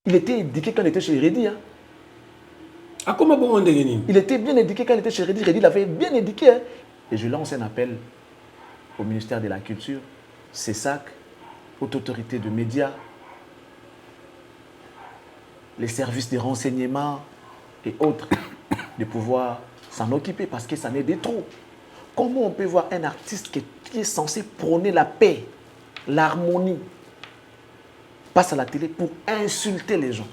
Il était éduqué quand il était chez Redi. Hein. Ah, comment bon on dit? Il était bien éduqué quand il était chez Redi. Redi l'avait bien éduqué. Hein. Et je lance un appel au ministère de la Culture, CESAC, aux autorités de médias, les services de renseignement et autres, de pouvoir s'en occuper parce que ça n'est des trop. Comment on peut voir un artiste qui est censé prôner la paix, l'harmonie, passe à la télé pour insulter les gens?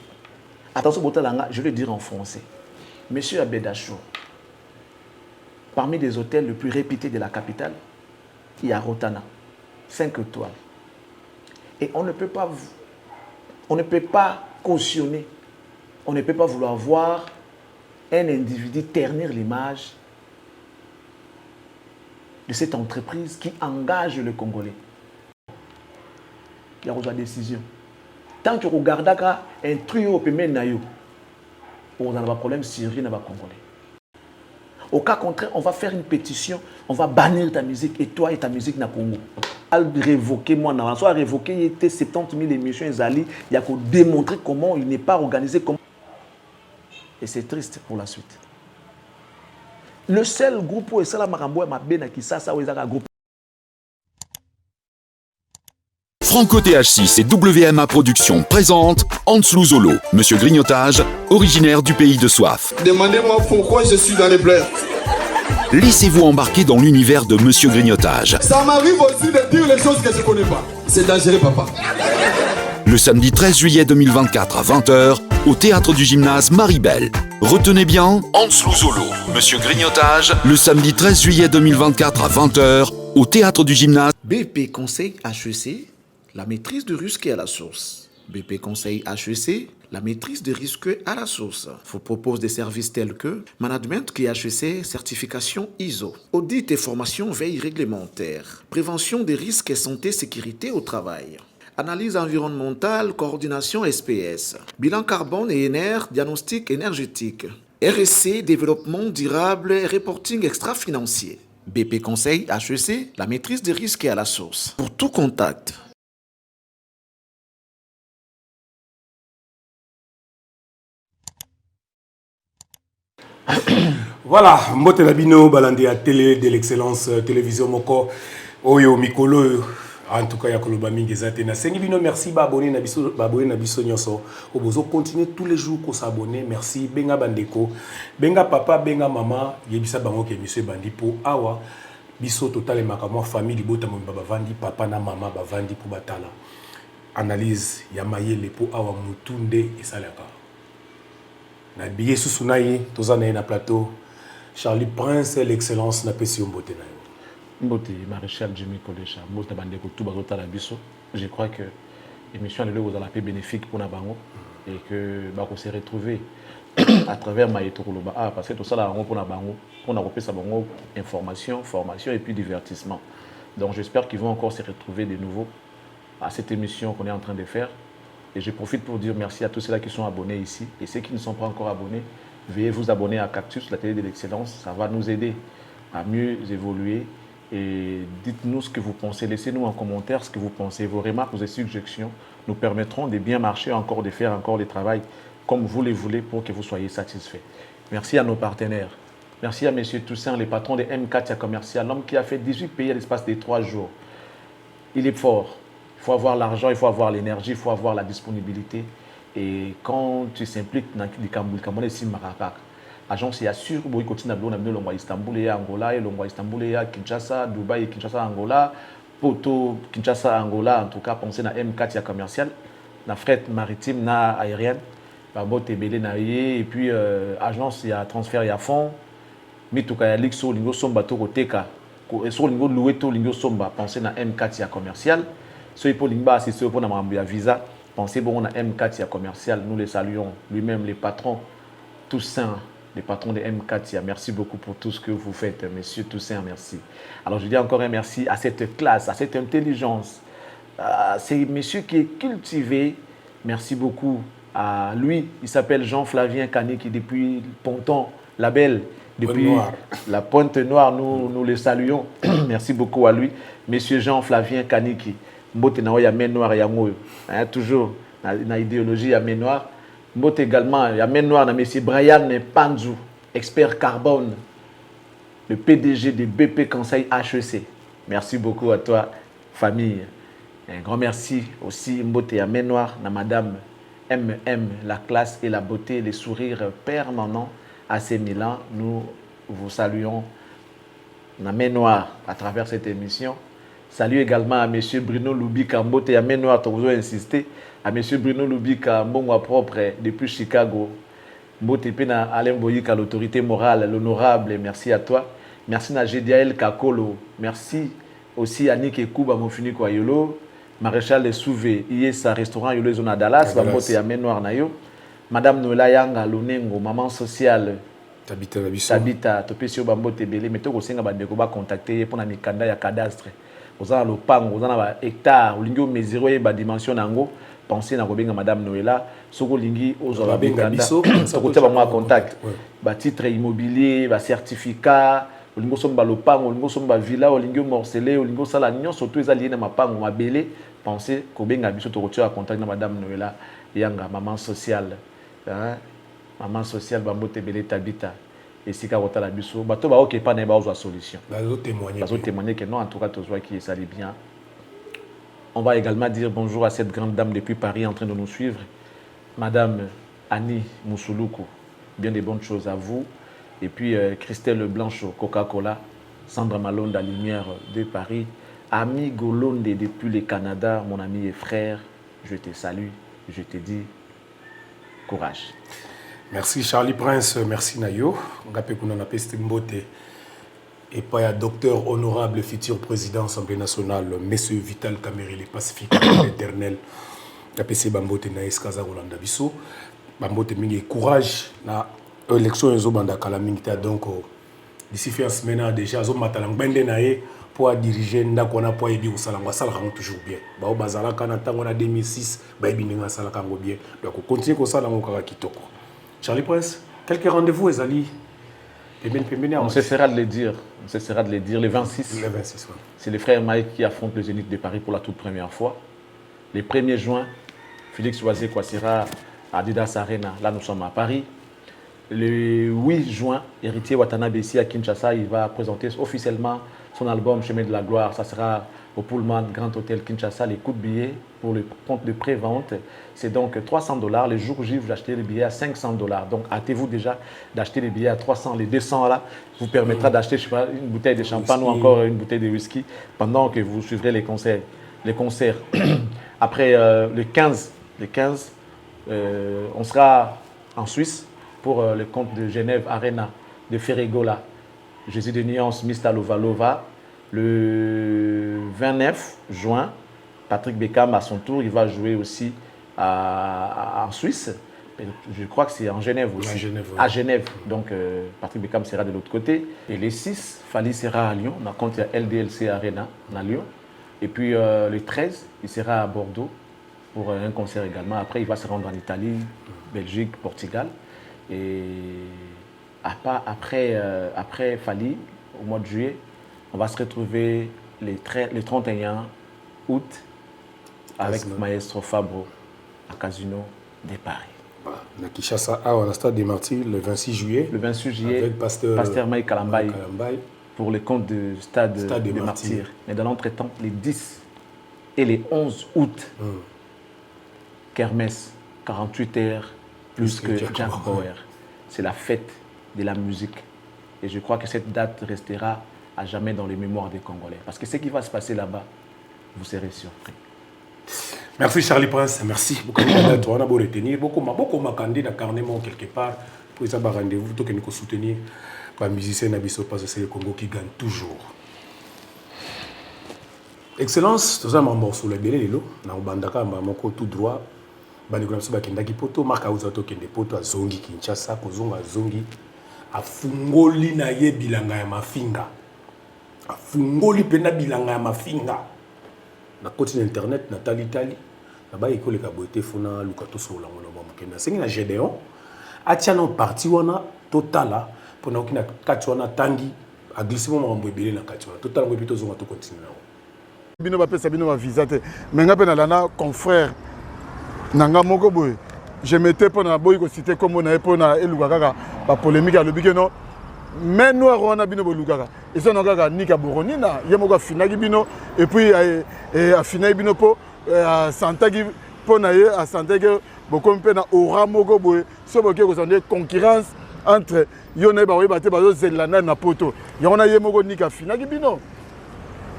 Attention, je vais le dire en français. Monsieur Abédachour, parmi les hôtels les plus réputés de la capitale, il y a Rotana, 5 étoiles. Et on ne peut pas cautionner, on ne peut pas vouloir voir un individu ternir l'image de cette entreprise qui engage le Congolais. Il y a une décision. Tant que vous regardez un trio peut mettre on a un problème sérieux dans le Congolais. Au cas contraire, on va faire une pétition, on va bannir ta musique et toi et ta musique dans le Congo. Révoquer moi, soit révoquer, il y a 70 000 émissions, il y a qu'à démontrer comment il n'est pas organisé. Et c'est triste pour la suite. Le seul groupe où est ça, c'est groupe. Franco TH6 et WMA Productions présentent Anslou Zolo, Monsieur Grignotage, originaire du pays de Soif. Demandez-moi pourquoi je suis dans les plaies. Laissez-vous embarquer dans l'univers de Monsieur Grignotage. Ça m'arrive aussi de dire les choses que je ne connais pas. C'est dangereux, papa. Le samedi 13 juillet 2024 à 20h, au théâtre du gymnase Maribel. Retenez bien, Anslou Zolo, Monsieur Grignotage, le samedi 13 juillet 2024 à 20h, au théâtre du gymnase. BP Conseil HEC, la maîtrise de risque à la source. BP Conseil HEC, la maîtrise de risque à la source. Vous propose des services tels que Management qui HEC, certification ISO, audit et formation veille réglementaire, prévention des risques et santé sécurité au travail, analyse environnementale, coordination SPS, bilan carbone et NR, diagnostic énergétique, RSC, développement durable et reporting extra-financier. BP Conseil HEC, la maîtrise des risques à la source. Pour tout contact. Voilà, Mbote Labino, Balandi à télé de l'excellence télévision Moko, Oyo Mikolo, en tout cas, Yakoloba Mingezate. Bino, merci, abonné na biso nyonso. Obozo continuer tous les jours qu'on s'abonne. Merci, Benga Bandeko, Benga Papa, Benga Maman, Yebisa Bango ke monsieur Bandi pour Awa, biso total et makamo famille libota mon baba Vandi, papa na maman bavandi pour batala. Analyse Yamaye le pour Awa Mutunde et Salaka. Na billet sous Sunaye, tozana na plateau. Charlie Prince, l'excellence n'a pas si mbote na yo. Mbote Maréchal Jimmy Kodecha, mbote bandeko tout bazota la biso. Je crois que l'émission de vous a la paix bénéfique pour Nabango et que on s'est retrouvé à travers Maïto Koloba. Ah, parce que tout ça là pour Nabango, on a repris sa bango information, formation et puis divertissement. Donc j'espère qu'ils vont encore se retrouver de nouveau à cette émission qu'on est en train de faire. Et je profite pour dire merci à tous ceux-là qui sont abonnés ici. Et ceux qui ne sont pas encore abonnés, veuillez vous abonner à Cactus, la télé de l'excellence. Ça va nous aider à mieux évoluer. Et dites-nous ce que vous pensez. Laissez-nous en commentaire ce que vous pensez. Vos remarques, vos suggestions nous permettront de bien marcher encore, de faire encore le travail comme vous le voulez pour que vous soyez satisfaits. Merci à nos partenaires. Merci à M. Toussaint, le patron de M4 Commercial, l'homme qui a fait 18 pays à l'espace de 3 jours. Il est fort. Il faut avoir l'argent, il faut avoir l'énergie, il faut avoir la disponibilité. Et quand tu s'impliques dans les Camerounais, c'est Marakak. Agence, il y a sûr que vous continuez à l'Ongwa Istanbul et Angola, et l'Ongwa Istanbul et Kinshasa, Dubaï et Kinshasa, Angola, Poto, Kinshasa, Angola, en tout cas, pensez à M4 Commercial, la fret maritime, na aérienne, la botte belé na et puis agence, il y a transfert, il y a fonds, mais tout cas, il y a l'Ixo, l'Ingo Somba, Tokoteka, sur l'Ingo Loueto, l'Ingo Somba, pensez à M4 Commercial. Ceux qui ont assisté pour un visa, pensez bon à M4 Commercial, nous les saluons, lui-même les patrons, Toussaint, les patrons de M4. Merci beaucoup pour tout ce que vous faites, monsieur Toussaint, merci. Alors je dis encore un merci à cette classe, à cette intelligence, à ces messieurs qui est cultivé. Merci beaucoup à lui, il s'appelle Jean-Flavien Kani qui depuis Ponton, la Belle, depuis la Pointe Noire, nous les saluons. Merci beaucoup à lui, monsieur Jean-Flavien Kaniki. Mbote na oya main noire ya ngoyo. Toujours na idéologie ya main noire. Mbote également ya main noire na monsieur Brian Panzou, expert carbone, le PDG de BP Conseil HEC. Merci beaucoup à toi, famille. Un grand merci aussi Mbote ya main noire na madame MM, la classe et la beauté, les sourires permanents à ces Milan. Nous vous saluons na main noire à travers cette émission. Salut également à M. Bruno Lubika Mbote à main noire, tu as insisté. À M. Bruno Lubika, Mbongwa propre depuis Chicago. Mbote Pena Alain Boyika, l'autorité morale, l'honorable, merci à toi. Merci à Gédiaël Kakolo. Merci aussi à Nick Ekouba Mofini Kwayolo. Maréchal de Souvé, Iesa restaurant Yolo Zona Dallas, Mbote à main noire Nayo. Madame Noela Yanga Lonengo, maman sociale. Tabita, Topesio Bambote Belé, mais tu as contacter pour la mikanda ya cadastre. Vous avez le pan, vous avez un hectare, vous avez mesuré la dimension nango. Pensez à Madame Noëlla, Soko Lingi, aux Orabenganda, vous avez un contact. Titre immobilier, certificat, vous avez le pan, vous avez villa, vous avez morcelé, vous avez l'agnon, surtout les alliés, vous avez un belé. Pensez que vous avez un contact avec Madame Noëlla, Yanga, maman sociale. Maman sociale, Bambote Belé Tabita. Et si vous avez la solution, vous témoigner que non, en tout cas, tout qui est sali bien. On va également dire bonjour à cette grande dame depuis Paris en train de nous suivre, Madame Annie Moussouloukou. Bien des bonnes choses à vous. Et puis Christelle Blanchot, Coca-Cola, Sandra Malone, la lumière de Paris, Ami Golonde depuis le Canada, mon ami et frère, je te salue, je te dis courage. Merci Charlie Prince, merci Nayo. Et pas un docteur honorable, futur président de l'Assemblée nationale, Monsieur Vital Kamere, le Pacifique éternel. APC Bambote Naïs Kaza Rolanda Bissou. Bambote Mingi courage na élection en Zobanda Kalamingta. Donc, d'ici fin de semaine, déjà, Zomatalang Bende Naé pour diriger Ndakona pour aider au Salangwa Salakang toujours bien. Bao Bazala Kanata, on a 2006, Baibinga Salakang bien. Donc, on continue comme ça dans Kitoko. Charlie Prince, quelques rendez-vous, Ezali? On cessera de les dire. On cessera de les dire. Le 26, le 26 ouais. C'est les frères Mike qui affrontent le Zénith de Paris pour la toute première fois. Le 1er juin, Félix Oisé sera à Adidas Arena. Là, nous sommes à Paris. Le 8 juin, Héritier Watanabe ici à Kinshasa, il va présenter officiellement son album Chemin de la Gloire. Ça sera au Pullman Grand Hôtel Kinshasa. Les coûts de billets pour le compte de pré-vente, c'est donc $300. Les jours J, vous achetez les billets à $500. Donc, hâtez-vous déjà d'acheter les billets à 300. Les 200 là vous permettra d'acheter, je sais pas, une bouteille de champagne ou encore une bouteille de whisky pendant que vous suivrez les concerts. Après le 15, on sera en Suisse pour le compte de Genève Arena de Ferregola. Jésus de Nuance, Mista Lovalova. Le 29 juin, Patrick Beckham, à son tour, il va jouer aussi en Suisse. Je crois que c'est en Genève aussi. À Genève. Donc, Patrick Beckham sera de l'autre côté. Et le 6, Fali sera à Lyon. On a compte LDLC Arena à Lyon. Et puis, le 13, il sera à Bordeaux pour un concert également. Après, il va se rendre en Italie, Belgique, Portugal. Et après Fali, au mois de juillet, on va se retrouver le 31 août avec Maestro Fabro à Casino de Paris. À Kinshasa, à Stade des Martyrs, le 26 juillet. Le 26 juillet, avec Pasteur Mike Kalambaye pour le compte du Stade des Martyrs. Mais dans l'entretemps, les 10 et les 11 août, Kermesse, 48 heures, plus que Jack Bauer. C'est la fête de la musique. Et je crois que cette date restera à jamais dans les mémoires des Congolais. Parce que ce qui va se passer là-bas, vous serez surpris. Merci Charlie Prince, merci beaucoup. On a beau retenir, beaucoup de candidats carrément quelque part pour ça rendez-vous, tout que nous soutenir par musicien Nabiso parce que c'est le Congo qui gagne toujours. Excellence, tout ça m'a morceau le belé lelo, na bandaka mako tout droit. Bani kuna msiba kendaki poto marka uzato kende poto a zongi Kinshasa ko zonga zongi afungoli na ye bilanga ya mafinga. Afungoli pena bilanga ya mafinga. Na côté internet na tali na ba école ka boité fona lukato so la ngona mokenda sengi na Gédéon atia no parti wana totala pona okina kati wana tangi a glissé mo mambo ebele na kati wana totala ngo bito zonga to continuer. Bino ba pesa bino ba visa te menga pe na lana confrère nanga moko boy je mettais pour na boy ko citer comme on a pour na elukaka ba polémique à l'obike non mais noir on a bino bolukaka et ça nanga nika boroni na yemoko finaki bino et puis a finaki bino po a santaki pour na a santaki beaucoup mpe na aura moko boy so boke ko sande concurrence entre yone ba oui baté bazo zelana na poto yona yemoko nika finaki bino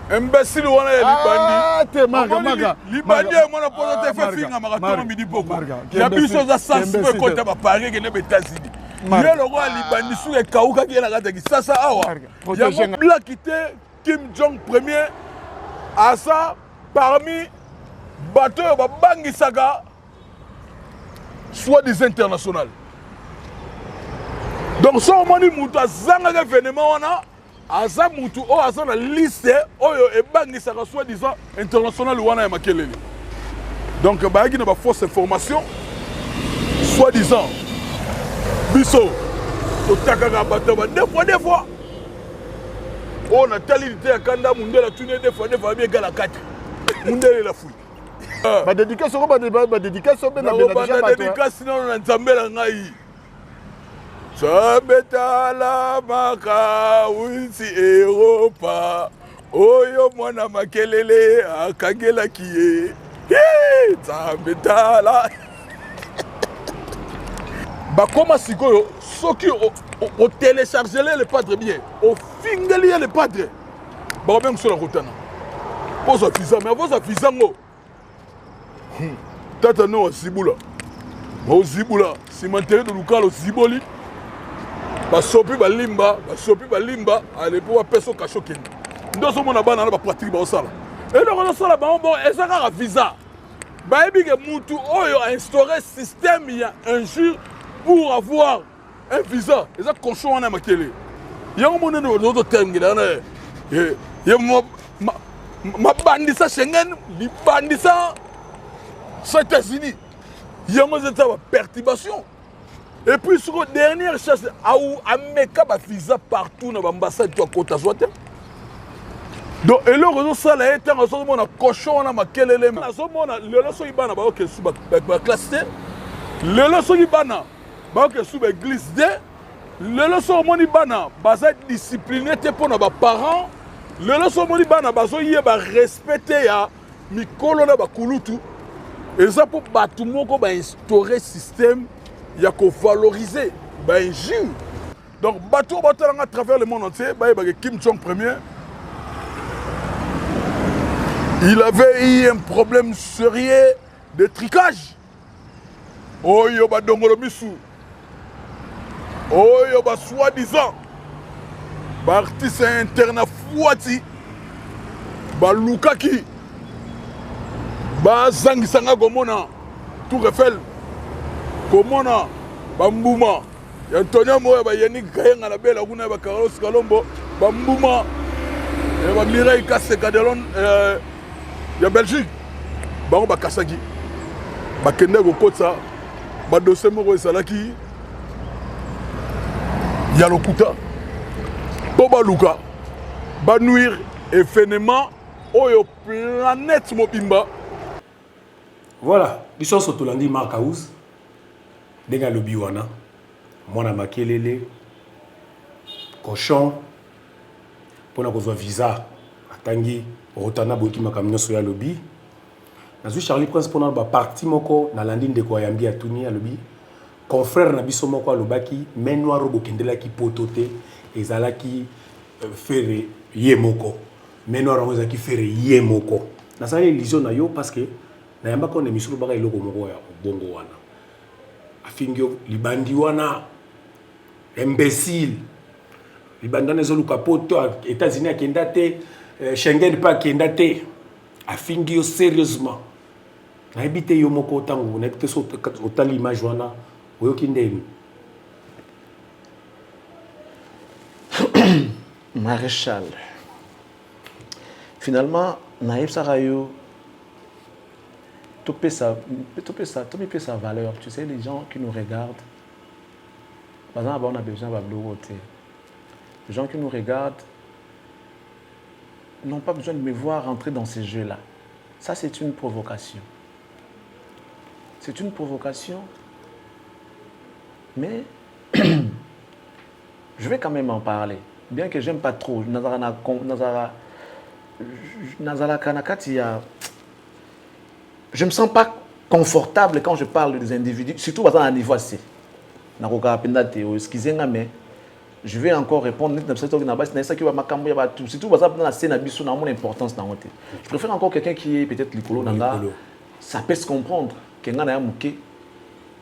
imbécile wana ya libandi te maga libandi mwana poto te fait finga marathon midi poko ya biso za sensible kota ba Paris ke ne États-Unis ye loko ya libandi su ke kauka ki na kata ki sasa awa ya mo black te Kim Jong premier asa parmi bateau ba bangisaka soit des internationaux donc so moni mutu azanga ke événement wana aza mutu o aza na liste oyo ebangisaka soit disant international wana ya makelele donc bayaki na ba fausse information soit disant biso totakaka bato ba deux fois o na tali te akanda mundela tune deux fois bien gala 4 mundela la fouille ba dédicace ko ba dédicace be na déjà ba dédicace non na nzambela ngai Sabetala maka unsi Europa Oyo mwana makelele akagela kiye Sabetala Bakoma sikoyo soki o télécharger le padre bien o fingeli le padre ba même sur la rotana Posa visa mais posa visa ngo Tata no zibula Mo zibula simantere de lukalo ziboli basopi balimba ale po peso kasho kende ndoso mona bana na ba pratique ba osala et donc on sala ba bon ezaka ka visa ba ebi ke mutu oyo a instauré système il y a un jour pour avoir un visa eza concho wana makele yango mona no do tengela na ye ma bandisa Schengen li bandisa États-Unis yango zeta ba perturbation. Et puis, sur la dernière chasse, à Meka, il y a visa partout dans l'ambassade de Côte d'Azur. Donc, et là, on a ça, là, on a cochon, on a maquillé les mains. On a le lasso ibana, on a sous la classe D. Le lasso ibana, on a sous la glisse D. Le lasso ibana, on a discipliné pour nos parents. Le lasso ibana, on a respecté Mikolo na bakulutu. Et ça pour tout le monde, instaurer un système. Il y a qu'à valoriser ben Dieu. Donc bateau à travers le monde entier, Kim Jong premier, il avait eu un problème sérieux de tricage. Oh yo ba dongolo misu. Oh yo ba soi-disant ba artiste interne fouati. Ba lukaki. Ba zangisanga gomona Tour Eiffel. Komona bambuma Antonio Moya ba Yannick Kayenga na bela kuna ba Carlos Kalombo bambuma ba Mireille Kasekadelon ya Belgique ba ba Kasagi ba kende go kotsa ba dossier moko esalaki ya lokuta po ba luka ba nuire événement oyo planète mobimba. Voilà, biso sotolandi Mark House denga lobi wana mwana makelele cochon pona kozwa visa atangi rotana boki makamnyo so ya lobi nazwi Charlie Prince pona ba parti moko na landi ndeko ayambi atuni ya lobi confrère na biso moko alobaki menwa robo kendelaki potote ezalaki fere ye moko menwa robo ezalaki fere ye moko nasali illusion na yo parce que na yamba ko ne misulu baka iloko moko ya bongo wana afingio libandi wana imbécile libandana zoluka poto États-Unis akenda te Schengen pas akenda te afingio sérieusement na ebite yo moko tango na ebite so otali image wana oyoki ndeni Maréchal. Finalement naïf Sarayo tout peut sa valeur. Tu sais, les gens qui nous regardent, par exemple, on a besoin de côté. Les gens qui nous regardent n'ont pas besoin de me voir rentrer dans ces jeux-là. Ça, c'est une provocation. C'est une provocation. Mais je vais quand même en parler. Bien que j'aime pas trop. Je me sens pas confortable quand je parle des individus, surtout à un niveau assez. Excusez-moi, mais je vais encore répondre. Surtout dans la scène, importance. Je préfère encore quelqu'un qui est peut-être l'icolo. Ça peut se comprendre. Quelqu'un a mouké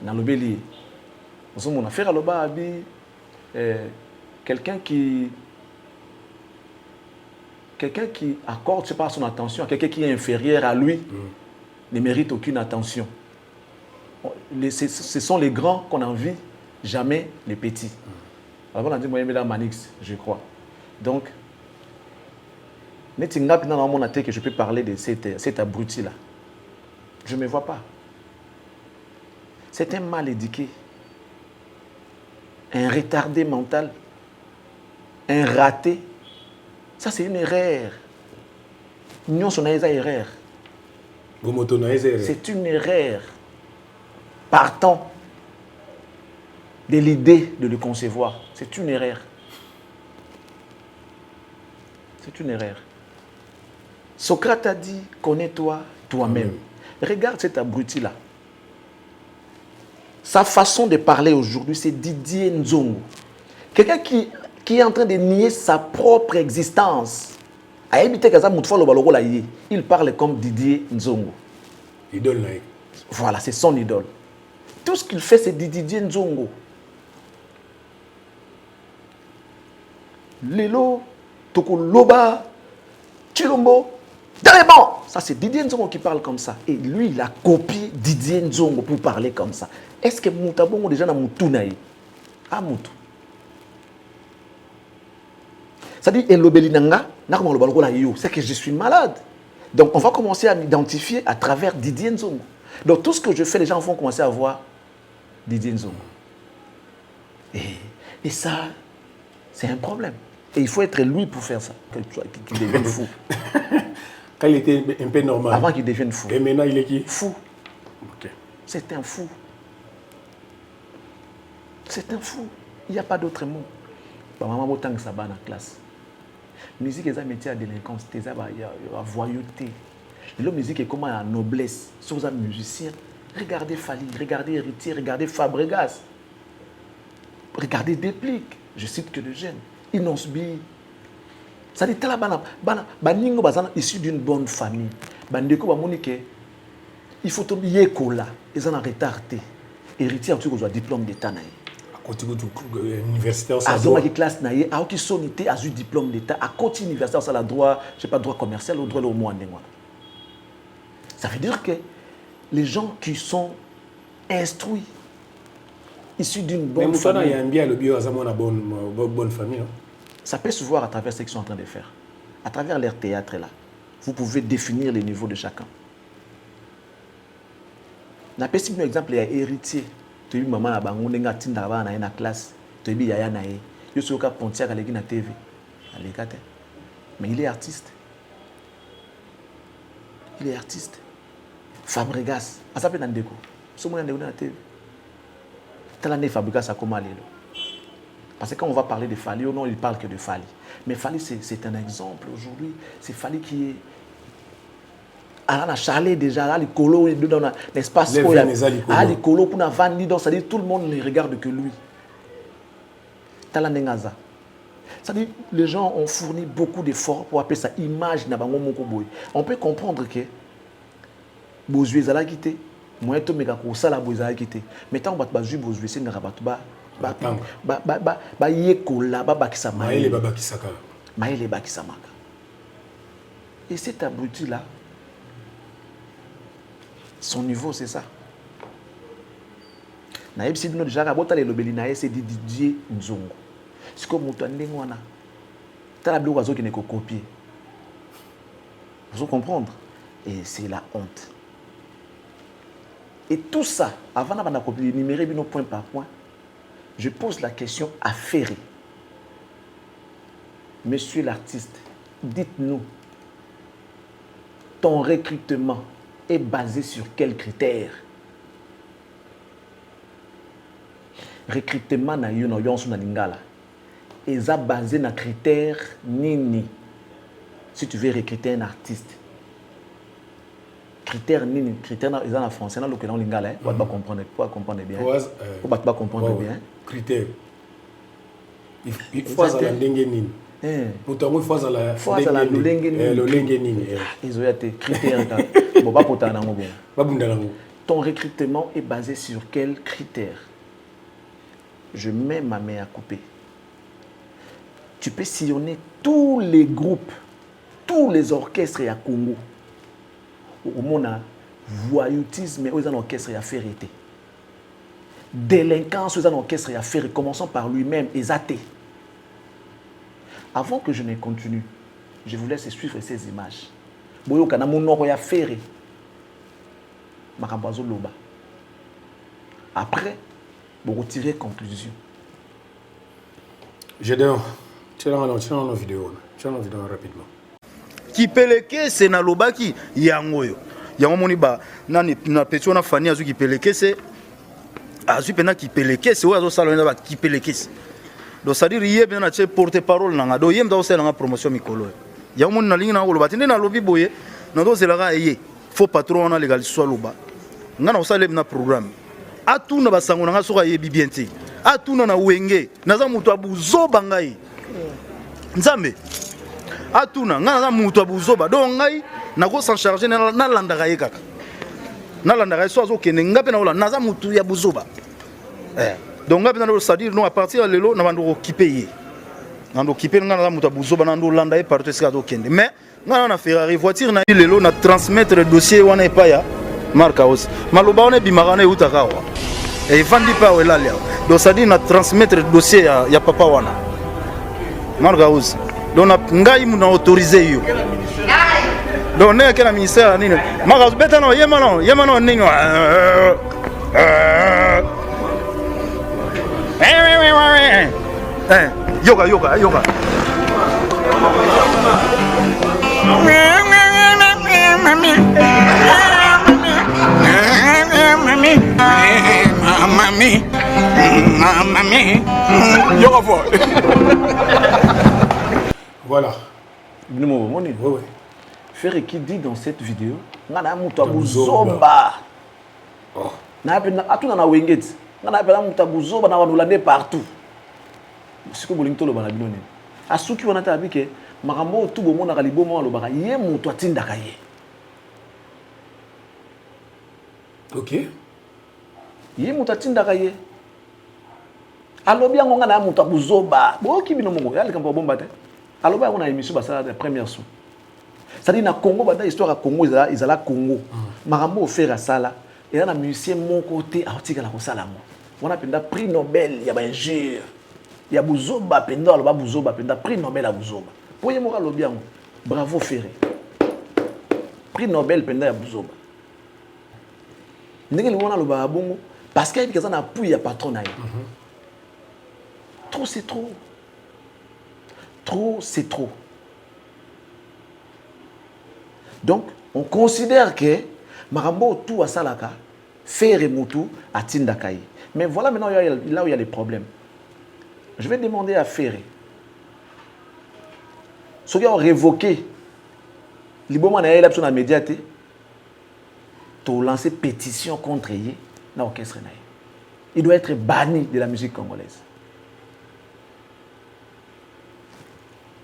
dans le bélier. On a fait à l'oba quelqu'un qui accorde, je sais pas, son attention à quelqu'un qui est inférieur à lui, ne mérite aucune attention. Ce sont les grands qu'on envie, jamais les petits. Alors on a dit moi la Manix, je crois. Donc, que je peux parler de cet abruti là. Je ne me vois pas. C'est un mal éduqué, un retardé mental, un raté. Ça, c'est une erreur. Nous sommes une erreur. C'est une erreur. Partant de l'idée de le concevoir. C'est une erreur. C'est une erreur. Socrate a dit, connais-toi toi-même. Regarde cet abruti-là. Sa façon de parler aujourd'hui, c'est Didier Nzongo. Quelqu'un qui est en train de nier sa propre existence. Il parle comme Didier Nzongo. Idole. Voilà, c'est son idole. Tout ce qu'il fait, c'est Didier Nzongo. Lelo, Tokoloba, Chilombo, Dalébon. Ça, c'est Didier Nzongo qui parle comme ça. Et lui, il a copié Didier Nzongo pour parler comme ça. Est-ce que Moutabongo déjà n'a Moutunaï? Ah, Moutou. Ça dit, c'est que je suis malade. Donc, on va commencer à m'identifier à travers Didier Nzongo. Donc, tout ce que je fais, les gens vont commencer à voir Didier Nzongo. Et ça, c'est un problème. Et il faut être lui pour faire ça, qu'il devienne fou. Quand il était un peu normal. Avant qu'il devienne fou. Et maintenant, il est qui? Fou. Okay. C'est un fou. C'est un fou. Il n'y a pas d'autre mot. Maman, autant que ça va dans la classe. Musique est un métier à délinquance, c'est à voyauté. La musique est comme la noblesse. Si vous êtes musicien, regardez Fali, regardez Héritier, regardez Fabregas. Regardez Déplique. Je cite que le jeunes. Inosbi. Ça dit, baningo bazana issu d'une bonne famille. Bandeko bamonike. Il faut tomber écola. Ils en ont retardé. Héritier a toujours diplôme d'état. Universitaire, ça doit être classe naïe, à qui sonité, à eu diplôme d'état, à côté universitaire, ça a droit, je sais pas, droit commercial ou droit au moins. Ça veut dire que les gens qui sont instruits, issus d'une bonne famille, bonne famille. Ça peut se voir à travers ce qu'ils sont en train de faire. À travers leur théâtre là, vous pouvez définir les niveaux de chacun. N'a pas un exemple, il y a héritier. Tu as vu maman à Bango, tu as vu na classe, tu as vu Yaya Naé, tu as vu Pontiac à la TV. Mais il est artiste. Il est artiste. Fabregas, à ça peut être déco. Ce moment où on a TV. Tu as Fabregas à comment aller. Parce que quand on va parler de Fali, non, il ne parle que de Fali. Mais Fali, c'est un exemple aujourd'hui. C'est Fali qui est. À Charlie déjà, à l'écolo, dans l'espace. À l'écolo, pour la vanne, ça dit tout le monde ne regarde que lui. Talanengaza. Ça dit les gens ont fourni beaucoup d'efforts pour appeler ça image Nabango Mokoboy. On peut comprendre que Bozué Zala quitté, moi to mega ko sala Bozué quitté. Mais tant bat bazu Bozué c'est ngarabatba ba yekola ba bakisa maele ba bakisaka. Maele bakisamaka. Et cet abruti là, son niveau, c'est ça. Naïb si nous déjà rabota le lobeli naïe c'est Didier Nzongo. C'est comme mutu ndengwana. Tala bilo wazo qui ne copier. Vous comprendre? Et c'est la honte. Et tout ça, avant de copier, numérer bino point par point, je pose la question à Ferré. Monsieur l'artiste, dites-nous, ton recrutement est basé sur quels critères? recrutement na yo na yonso na lingala eza basé na critère nini si tu veux recruter un artiste critère nini critère na eza na français na lokela lingala pour pas comprendre bien pour pas comprendre bien critère il faut la ndenge nini pourtant il faut la lolenge nini izoyate critère bon pas potana ngo bon ba bunda nango. Ton recrutement est basé sur quels critères? Je mets ma main à couper. Tu peux sillonner tous les groupes, tous les orchestres à Congo. Au monde, voyoutisme, aux orchestres à faire été. Délinquance, aux orchestres à faire, commençons par lui-même, Ezaté. Avant que je ne continue, je vous laisse suivre ces images. Boyo kana mon ya faire. Makambazo loba. Après, vous retirez conclusion. J'adore. Tu as une vidéo rapidement. Kipeleke c'est na lobaki yangoyo. Yango moni ba na petio na fani azu kipeleke c'est azu pena kipeleke c'est ozo sala na ba kipeleke. Do c'est-à-dire yé na che porte-parole na do yem da osela na promotion mikolo. Yango moni na lingi na loba tinde na lobi boye na do zela yé faux patron na legal soit loba. Ngana osala na programme. Atuna basango na soka yebi bien ti. Atuna na wenge naza mutu abuzoba ngai. Nzambe atuna ngana na mutu abuzoba do ngai nako s'en charger na landaka ye kaka na landaka ye so azokende ngape na ola naza mutu ya buzoba donc ngape na lo c'est-à-dire non à partir de lelo na bando occuper ye nando occuper ngana na mutu abuzoba na ndo landa ye partout ce azokende mais ngana na Ferrari voiture na lelo na transmettre dossier wana epaya marka aussi maloba on bimaka na utaka wa et vandi pa wela leo donc c'est-à-dire na transmettre dossier ya papa wana marka aussi donc ngai muna autoriser yo donc ne que la ministère nini marka beta no yemano nini yoga Yoga fort. Voilà. Oui. Ferre qui dit dans cette vidéo, ngana mutu abuzoba. Na pena atuna na wengeti. Ngana pena mutu abuzoba na wanulande partout. Siko bolinto lo bana biloni. Asuki wana tabike makambo tu bomona kalibomo lobaka ye mutu atindaka ye. OK. Ye mutu atindaka ye. Alobi yango ngana mutu abuzoba. Boki bino mongo yali kampo bomba te. Alobi yango na émission basala la première sou. C'est-à-dire na Congo bada histoire à Congo izala Congo. Makambo faire à sala et na musicien mon côté article la kosala mo. On a penda prix Nobel ya ba injure. Ya buzoba penda aloba buzoba penda prix Nobel à buzoba. Poye mo alobi yango. Bravo Ferré. Prix Nobel penda ya buzoba. Ndenge li wona loba bongo parce qu'il y a na appui ya patron na ye. Trop c'est trop. Trop c'est trop. Donc, on considère que Marambo tout à Salaka, faire et Moutou à Tindakaï. Mais voilà maintenant là où il y a les problèmes. Je vais demander à Ferré. Ceux qui ont révoqué l'Iboma na l'élection dans les médias, tu as lancé pétition contre lui dans l'orchestre. Il doit être banni de la musique congolaise.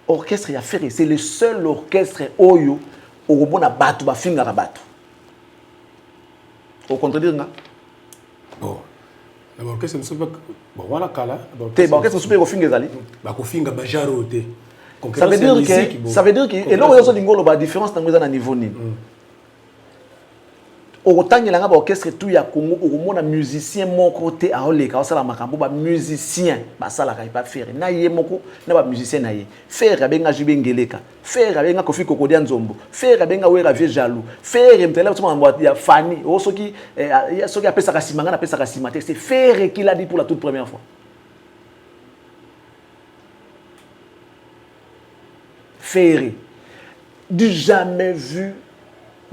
Orchestre ya Ferré, c'est le seul orchestre Oyo au bon abatu ba finga rabatu. Au contredire nga. Bon. L'orchestre ne pas bon voilà kala. Te orchestre super au finga zali. Ba ko finga ba jaro te. Ça veut dire que et là on a ngolo ba différence dans na niveau ni. Au tang la ba orchestre tout ya Congo au mona musicien mon côté a oleka o sala makambo ba musicien ba sala ka pas faire na ye moko na ba musicien na ye faire benga jibengeleka faire benga kofi kokodia nzombo faire benga wera vie jaloux faire mtela tuma mbwa ya fani o soki ya soki apesa ka simanga na pesa ka simate c'est faire qu'il a dit pour la toute première fois faire du jamais vu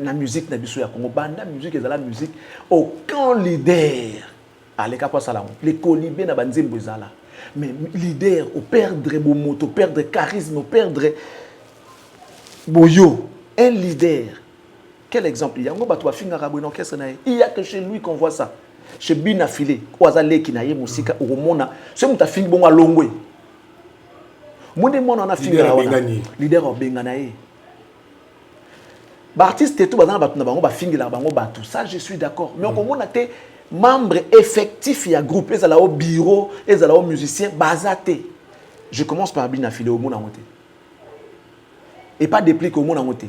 la musique na biso ya Congo banda musique et la musique aucun leader aleka kwa salon les colibés na banzembo ezala mais leader au perdre bon moto perdre charisme au perdre boyo un leader quel exemple yango bato bafinga rabona orchestre na il y a que chez lui qu'on voit ça chez Bina Filé oazale ki na ye musika okomona ce muta fingi bon alongwe monde mona na finga wana leader obenga na ye ba artiste tout bazana bato na bango ba fingi la bango bato ça je suis d'accord mais okomona te membre effectif ya groupe ezala au bureau ezala au musicien bazate je commence par Bina Filé au mona ngote et pas déplique au mona ngote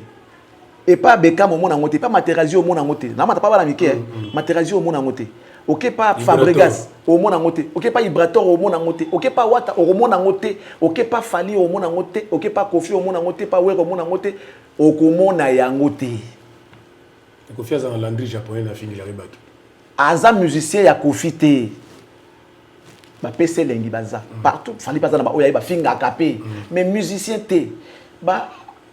et pas Beckham au mona ngote pas Materazzi au mona ngote na mata pas bala mike Materazzi au mona ngote OK pas Fabregas au mona ngote OK pas Ibrator au mona ngote OK pas Wata au mona ngote OK pas Fali au mona ngote OK pas Kofi au mona ngote pas Wero au mona ngote au komona yangote Kofi za landry japonais na fini la ribaki aza musicien ya Kofi te ba PC lengi baza partout Fali baza na ba oya ba finga kapé mais musicien te ba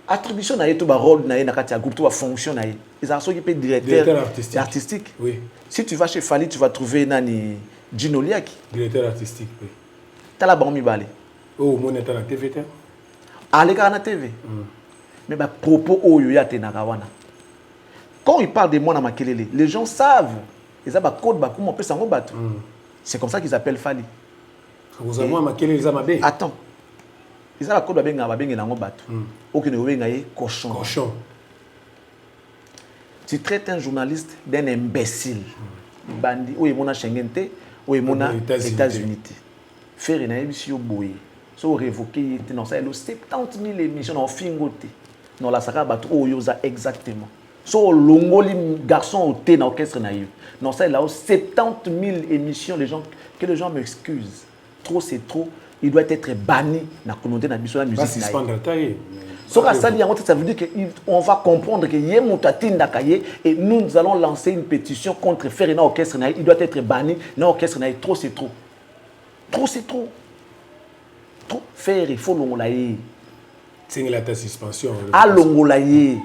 attribution na yeto ba rôle na ye na kati ya groupe to ba fonction na ye ils ont qui peut directeur artistique oui si tu vas chez Fali tu vas trouver nani Gino Liaki directeur artistique oui tala ba mi balé oh mon état na TV te aleka na TV mais ba propos oyo ya te na kawana quand il parle de moi na makelele les gens savent ils ont ba code ba comment on peut s'en battre c'est comme ça qu'ils appellent Fali vous avez moi makelele za mabe attends ils ont la code ba benga na ngo battu aucune benga ye cochon tu traites un journaliste d'un imbécile bandi oyo mona Schengen oyo mona États-Unis faire na émission boye so révoquer non ça le 70 000 émissions dans fingote non la saka bato oyo za exactement so longoli garçon au thé dans orchestre na yo non ça là 70 000 émissions les gens que les gens m'excusent trop c'est trop il doit être banni na communauté na biso la musique na so ça veut dire qu'on va comprendre que et nous allons lancer une pétition contre faire un orchestre il doit être banni un orchestre trop c'est trop trop c'est trop trop faire il faut l'ongolaye c'est la suspension à l'ongolaye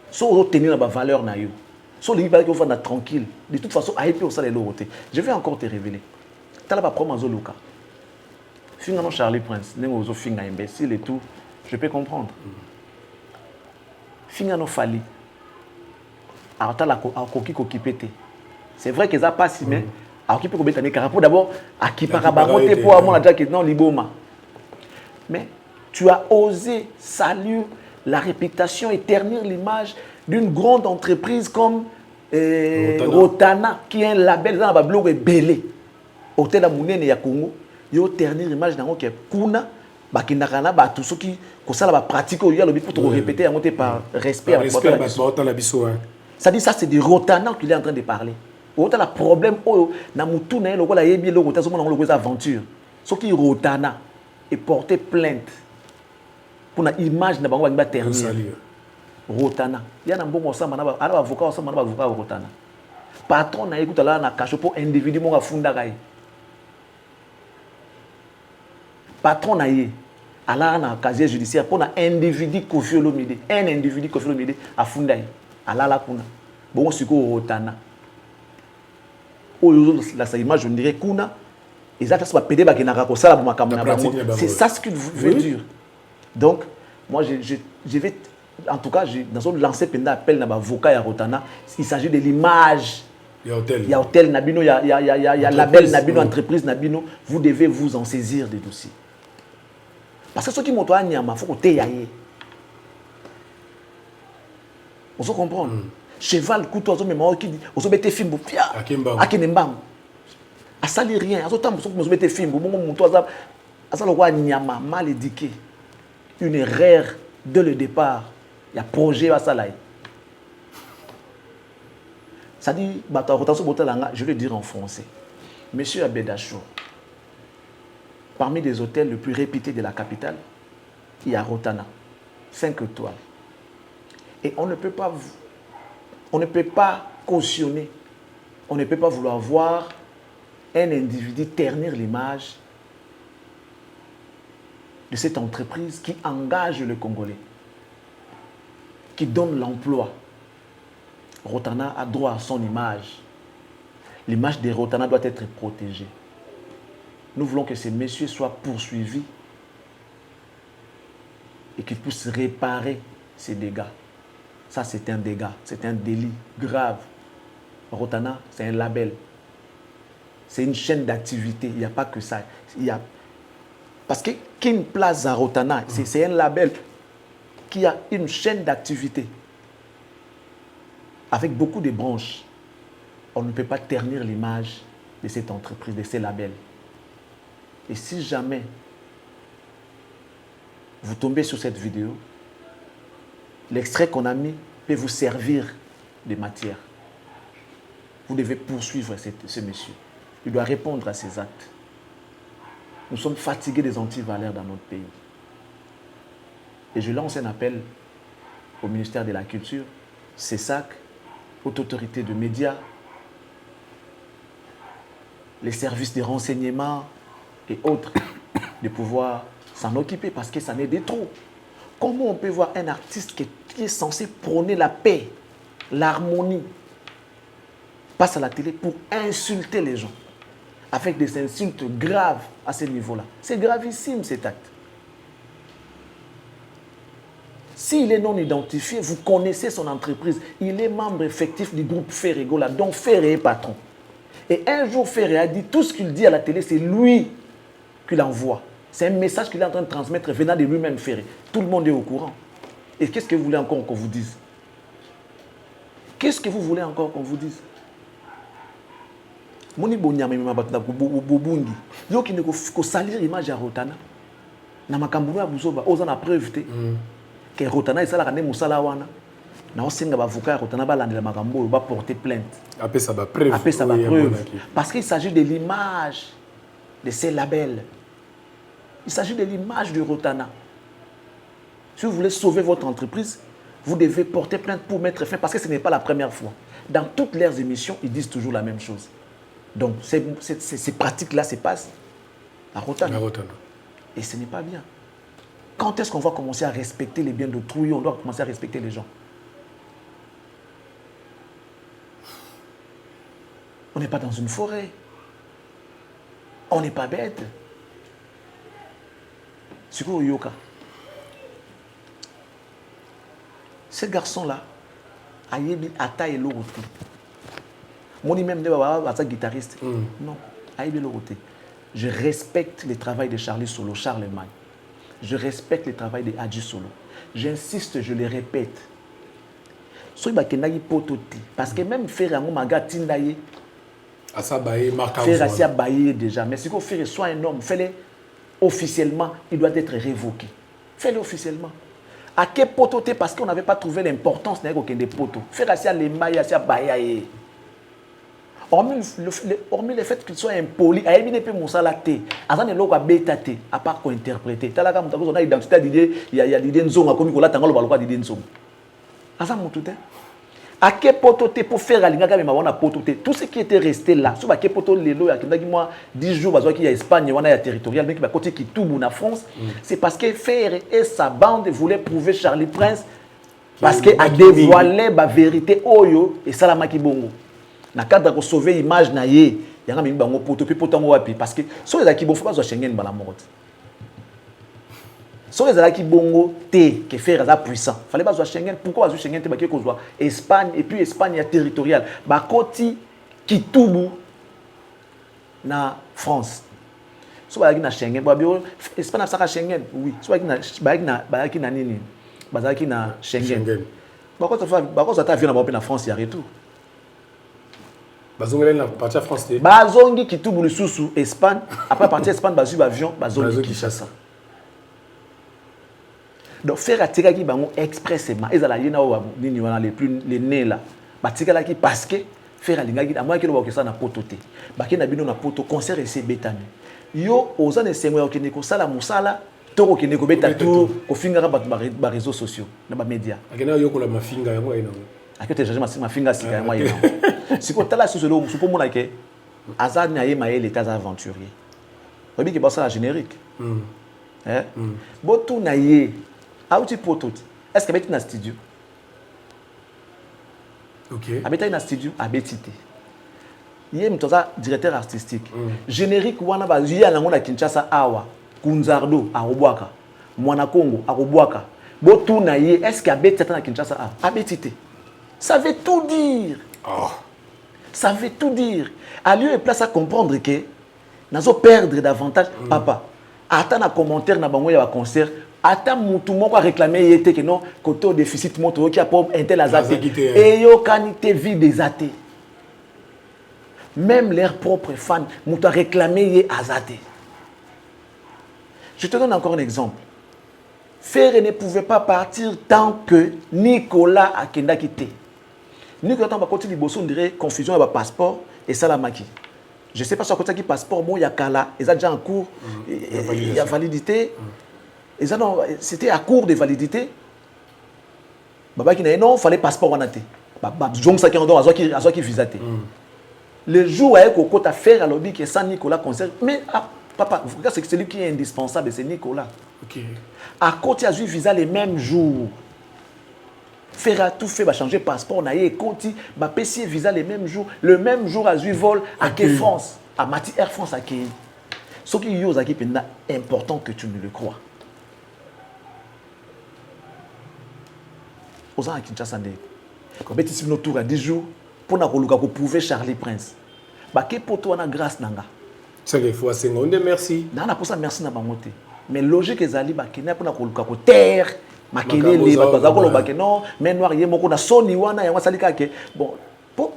so retenir la valeur na yo so les gens qui vont tranquille de toute façon au ça les lots je vais encore te révéler tala ba promo loka finga non Charlie Prince nengo zo finga imbécile et tout je peux comprendre. Finga no Fali. Arata la koki kokipete. C'est vrai que ça passe mais alors qui peut combien d'années carapo d'abord à qui parabaroté pour avoir la jacket non liboma. Mais tu as osé saluer la réputation et ternir l'image d'une grande entreprise comme Rotana qui est un label dans la blog belé. Hôtel Amunene ya Congo, yo ternir l'image dans que kuna bakindakana ba tout ce qui ko sala ba pratique yo le pour te répéter en monter par respect à la biso ça dit ça c'est de Rotana qu'il est en train de parler autant la problème o na mutu na lo ko la yebi lo ko ta so mona lo ko aventure ce qui Rotana et porter plainte pour na image na bango ba ternir Rotana ya na mbongo sama na ba avocat sama na ba avocat Rotana patron na écoute là na cache pour individu mo afunda kai patron na ye ala na casier judiciaire pour un individu Koffi Olomide a fundai ala la kuna bon siko Rotana oyo la sa image on dirait kuna exactement ça va péder ba kinaka ko sala ba makambo na bango c'est ça ce qu'il veut dire donc moi je vais en tout cas dans un lancer pendant appel na ba avocat ya Rotana il s'agit de l'image il y a hôtel Nabino il y a label Nabino entreprise Nabino vous devez vous en saisir des dossiers. Parce que ceux qui montent à Nyama, il faut que tu aies. On se comprend. Cheval, couteau, on se dit, on se met des films, à Kenembam. À ça, il n'y a rien. À ce temps, on se met des films, à ça, le roi Nyama, mal éduqué. Une erreur dès le départ. Il y a projet à ça là. Ça dit, je vais le dire en français. Monsieur Abedachou, parmi les hôtels les plus réputés de la capitale, il y a Rotana, 5 étoiles. Et on ne peut pas cautionner, on ne peut pas vouloir voir un individu ternir l'image de cette entreprise qui engage le Congolais, qui donne l'emploi. Rotana a droit à son image. L'image des Rotana doit être protégée. Nous voulons que ces messieurs soient poursuivis et qu'ils puissent réparer ces dégâts. Ça, c'est un dégât, c'est un délit grave. Rotana, c'est un label. C'est une chaîne d'activité. Il n'y a pas que ça. Parce que King Plaza Rotana, c'est un label qui a une chaîne d'activité avec beaucoup de branches. On ne peut pas ternir l'image de cette entreprise, de ces labels. Et si jamais vous tombez sur cette vidéo, l'extrait qu'on a mis peut vous servir de matière. Vous devez poursuivre ce monsieur. Il doit répondre à ses actes. Nous sommes fatigués des antivaleurs dans notre pays. Et je lance un appel au ministère de la Culture, CESAC, aux autorités de médias, les services de renseignement et autres, de pouvoir s'en occuper parce que ça n'est des trop. Comment on peut voir un artiste qui est censé prôner la paix, l'harmonie, passe à la télé pour insulter les gens avec des insultes graves à ce niveau-là? C'est gravissime cet acte. S'il est non identifié, vous connaissez son entreprise. Il est membre effectif du groupe Ferregola, dont Ferré est patron. Et un jour, Ferré a dit tout ce qu'il dit à la télé, c'est lui qui l'envoie. C'est un message qu'il est en train de transmettre venant de lui-même, Ferré. Tout le monde est au courant. Et qu'est-ce que vous voulez encore qu'on vous dise? Qu'est-ce que vous voulez encore qu'on vous dise? Moni bonyama mima batuna bobungi. Yo qui ne ko salir image ya Rotana. Na makambu ya buzoba oza na preuve te. Que Rotana isala kane musala wana. Na osenga ba avocat Rotana ba landela makambu ba porter plainte. Après ça va preuve. Après ça va preuve. Parce qu'il s'agit de l'image de ces labels. Il s'agit de l'image de Rotana. Si vous voulez sauver votre entreprise, vous devez porter plainte pour mettre fin, parce que ce n'est pas la première fois. Dans toutes leurs émissions, ils disent toujours la même chose. Donc, ces pratiques-là se passent à Rotana. Et ce n'est pas bien. Quand est-ce qu'on va commencer à respecter les biens d'autrui? On doit commencer à respecter les gens. On n'est pas dans une forêt. On n'est pas bête. C'est quoi Yoka? Ce garçon-là, Ayebi Ata et Loroté. Moi, même pas guitariste. Non, Ayebi Loroté. Je respecte le travail de Charlie Solo, Charlemagne. Je respecte le travail de Adji Solo. J'insiste, je le répète. Parce que même faire un maga tindaye. Faire assez bailler déjà. Mais si vous faites soit un homme, faites-le officiellement, il doit être révoqué. Faites-le officiellement. À quel poteau? Parce qu'on n'avait pas trouvé l'importance des poteaux. Faire assez les mailles, assez bailler. Hormis le fait qu'il soit impoli, à éliminer peu moussala té, à ça ne l'on va bêtater, à part qu'on interpréter. T'as la gamme, on a identité d'idée, il y a l'idée de zone, à comme on l'a tangalo balwa d'idée de zone. À ça mon tout est. À quel poteau pour faire la ligne, on a poteau tout ce qui était resté là, sur à quel poteau les lois, qui moi 10 jours, parce qu'il y a Espagne, on a territorial, mais qui va côté qui tout en France, c'est parce que Ferré et sa bande voulaient prouver Charlie Prince, parce qu'il a dévoilé la vérité Oyo et Salamaki Bongo. Na cadre de sauver l'image na ye, il y a un bango poto puis poto wapi parce que sur les acquis bon faut pas zo Schengen bala mort. Sur les acquis bongo té que faire ça puissant. Fallait pas zo Schengen, pourquoi zo Schengen té ba ko zo Espagne et puis Espagne ya territorial. Ba koti Kitubu na France. So ba na Schengen ba bio Espagne ça Schengen. Oui, so ba ki na nini? Ba ki na Schengen. Ba ko ça ta vient na France ya retour. Bazongi na partir France. Bazongi Kitubu Lisusu Espagne, après partir Espagne bazu avion bazongi Kinshasa. Donc faire attirer qui bango expressément ils ala yena wa nini wana les nés là. Batikala ki parce que faire alinga ki à moins que le ça na pototé. Ba ki na bino na poto concert et c'est bétani. Yo ozane sengo ya okene ko sala musala to ko kene ko beta tout ko fingara ba réseaux sociaux na ba médias. Akena yo ko la mafinga yango ina. Akete jaje ma finga sika yango ina. Si vous avez ce que vous avez dit, Azad Naye Maël est aventurier. Vous avez dit que c'est la générique. Botou Naye, est-ce que vous avez un studio? Ok. Vous avez un studio à Bétité. il est directeur artistique. Générique wana ba yé na Kinshasa awa, Kunzardo a Robwaka, Mwana Congo a Robwaka. Botuna yé, est-ce qu'il y a bête à Kinshasa a? Abetité. Ça veut tout dire. Ça veut tout dire. À lieu et place à comprendre que nous perdre davantage. Papa, attends un commentaire na bango ya concert. Attends tout le monde réclamer que non, côté au déficit montre qui a pour intel azaté. Et yo canité vie des athées. Même leurs propres fans m'ont réclamé azaté. Je te donne encore un exemple. Ferre ne pouvait pas partir tant que Nicolas a kenda quitté. Nicolas tant côté liboso on dirait confusion avec passeport et salamaki. Je sais pas sur côté qui passeport bon il y a kala, ils ont déjà en cours il y a validité. C'était à court de validité. Baba qui non, fallait passeport en athée. Baba jom ça qui en dehors à qui visaté. Le jour avec au côté à faire à lobby que sans Nicolas concert mais papa, vous regardez c'est lui qui est indispensable c'est Nicolas. OK. À côté à visa les mêmes jours. Faire tout fait va changer passeport na yé côté ba PC visa les mêmes jours, le même jour à vol à Air France, à Mati Air France à Key. Ce qui est important que tu ne le crois. Aux gens à Kinshasa, quand tu es autour à 10 jours, pour que prouver Charlie Prince. Bah, que pour toi, grâce nanga. C'est qu'il faut c'est merci. Non, pour ça, merci na bangote. Mais logique est ali bah kena pour que terre, makelele, bah non, mais noir yé moko na soni wana ya wasalika ke bon.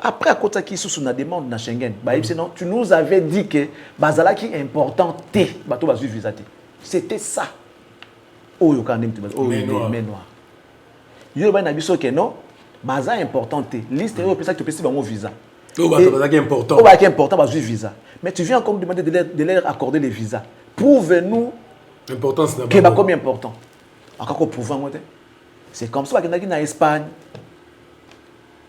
Après à côté qui sous na demande na Schengen, bah non, tu nous avais dit que bazala qui est important té, bato ba visa té. C'était ça. Oh yo quand même mais noir. Yo ba na biso ke non, baza important té. Liste yo pesa que tu peux bango visa. Oh baza qui important. Oh ba qui important ba visa. Mais tu viens encore demander de leur accorder les visas. Prouve-nous l'importance que ba combien important. Encore prouvant moi. C'est comme ça que na Espagne.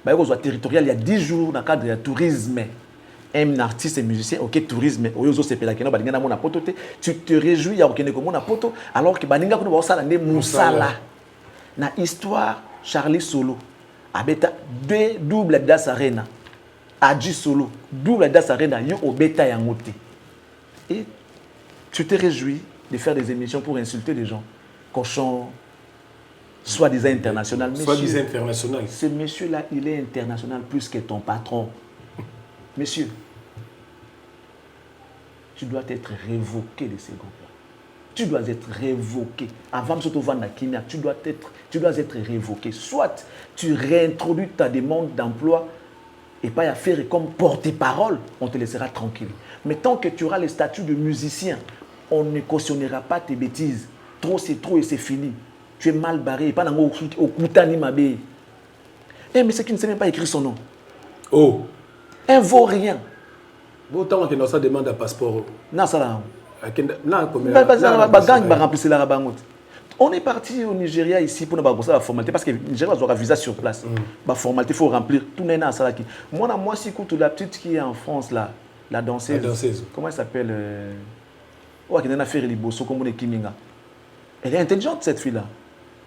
Bah, territorial, il y a 10 jours dans le cadre du tourisme. Un artiste et musicien, ok, tourisme, tu te réjouis, il y a aucun poto, alors que Baninga Kono Baosala ne Moussala. Na histoire, Charlie Solo, abeta deux double das arena, Adji Solo, double das arena, yo obeta yangote. Et tu te réjouis de faire des émissions pour insulter les gens, cochon. Soi-disant international. Soi-disant international. Ce monsieur-là, il est international plus que ton patron. Monsieur, tu dois être révoqué de ces groupes-là. Tu dois être révoqué. Avant de se vendre à Kenya, tu dois être révoqué. Soit tu réintroduis ta demande d'emploi et pas à faire comme porte-parole, on te laissera tranquille. Mais tant que tu auras le statut de musicien, on ne cautionnera pas tes bêtises. Trop, c'est trop et c'est fini. Tu es mal barré, pas dans au Koutani Mabé. Eh, mais c'est qui ne sait même pas écrire son nom. Oh. Un vaut rien. Autant que ça demande un passeport. Non, ça là. On est parti au Nigeria ici pour nous faire la formalité parce que le Nigeria a un visa sur place. La formalité, il faut remplir. Tout n'est pas ça. Moi, si écoute la petite qui est en France, là, la danseuse. La danseuse. Comment elle s'appelle qui a fait les bossos comme on est Kiminga. Elle est intelligente, cette fille-là.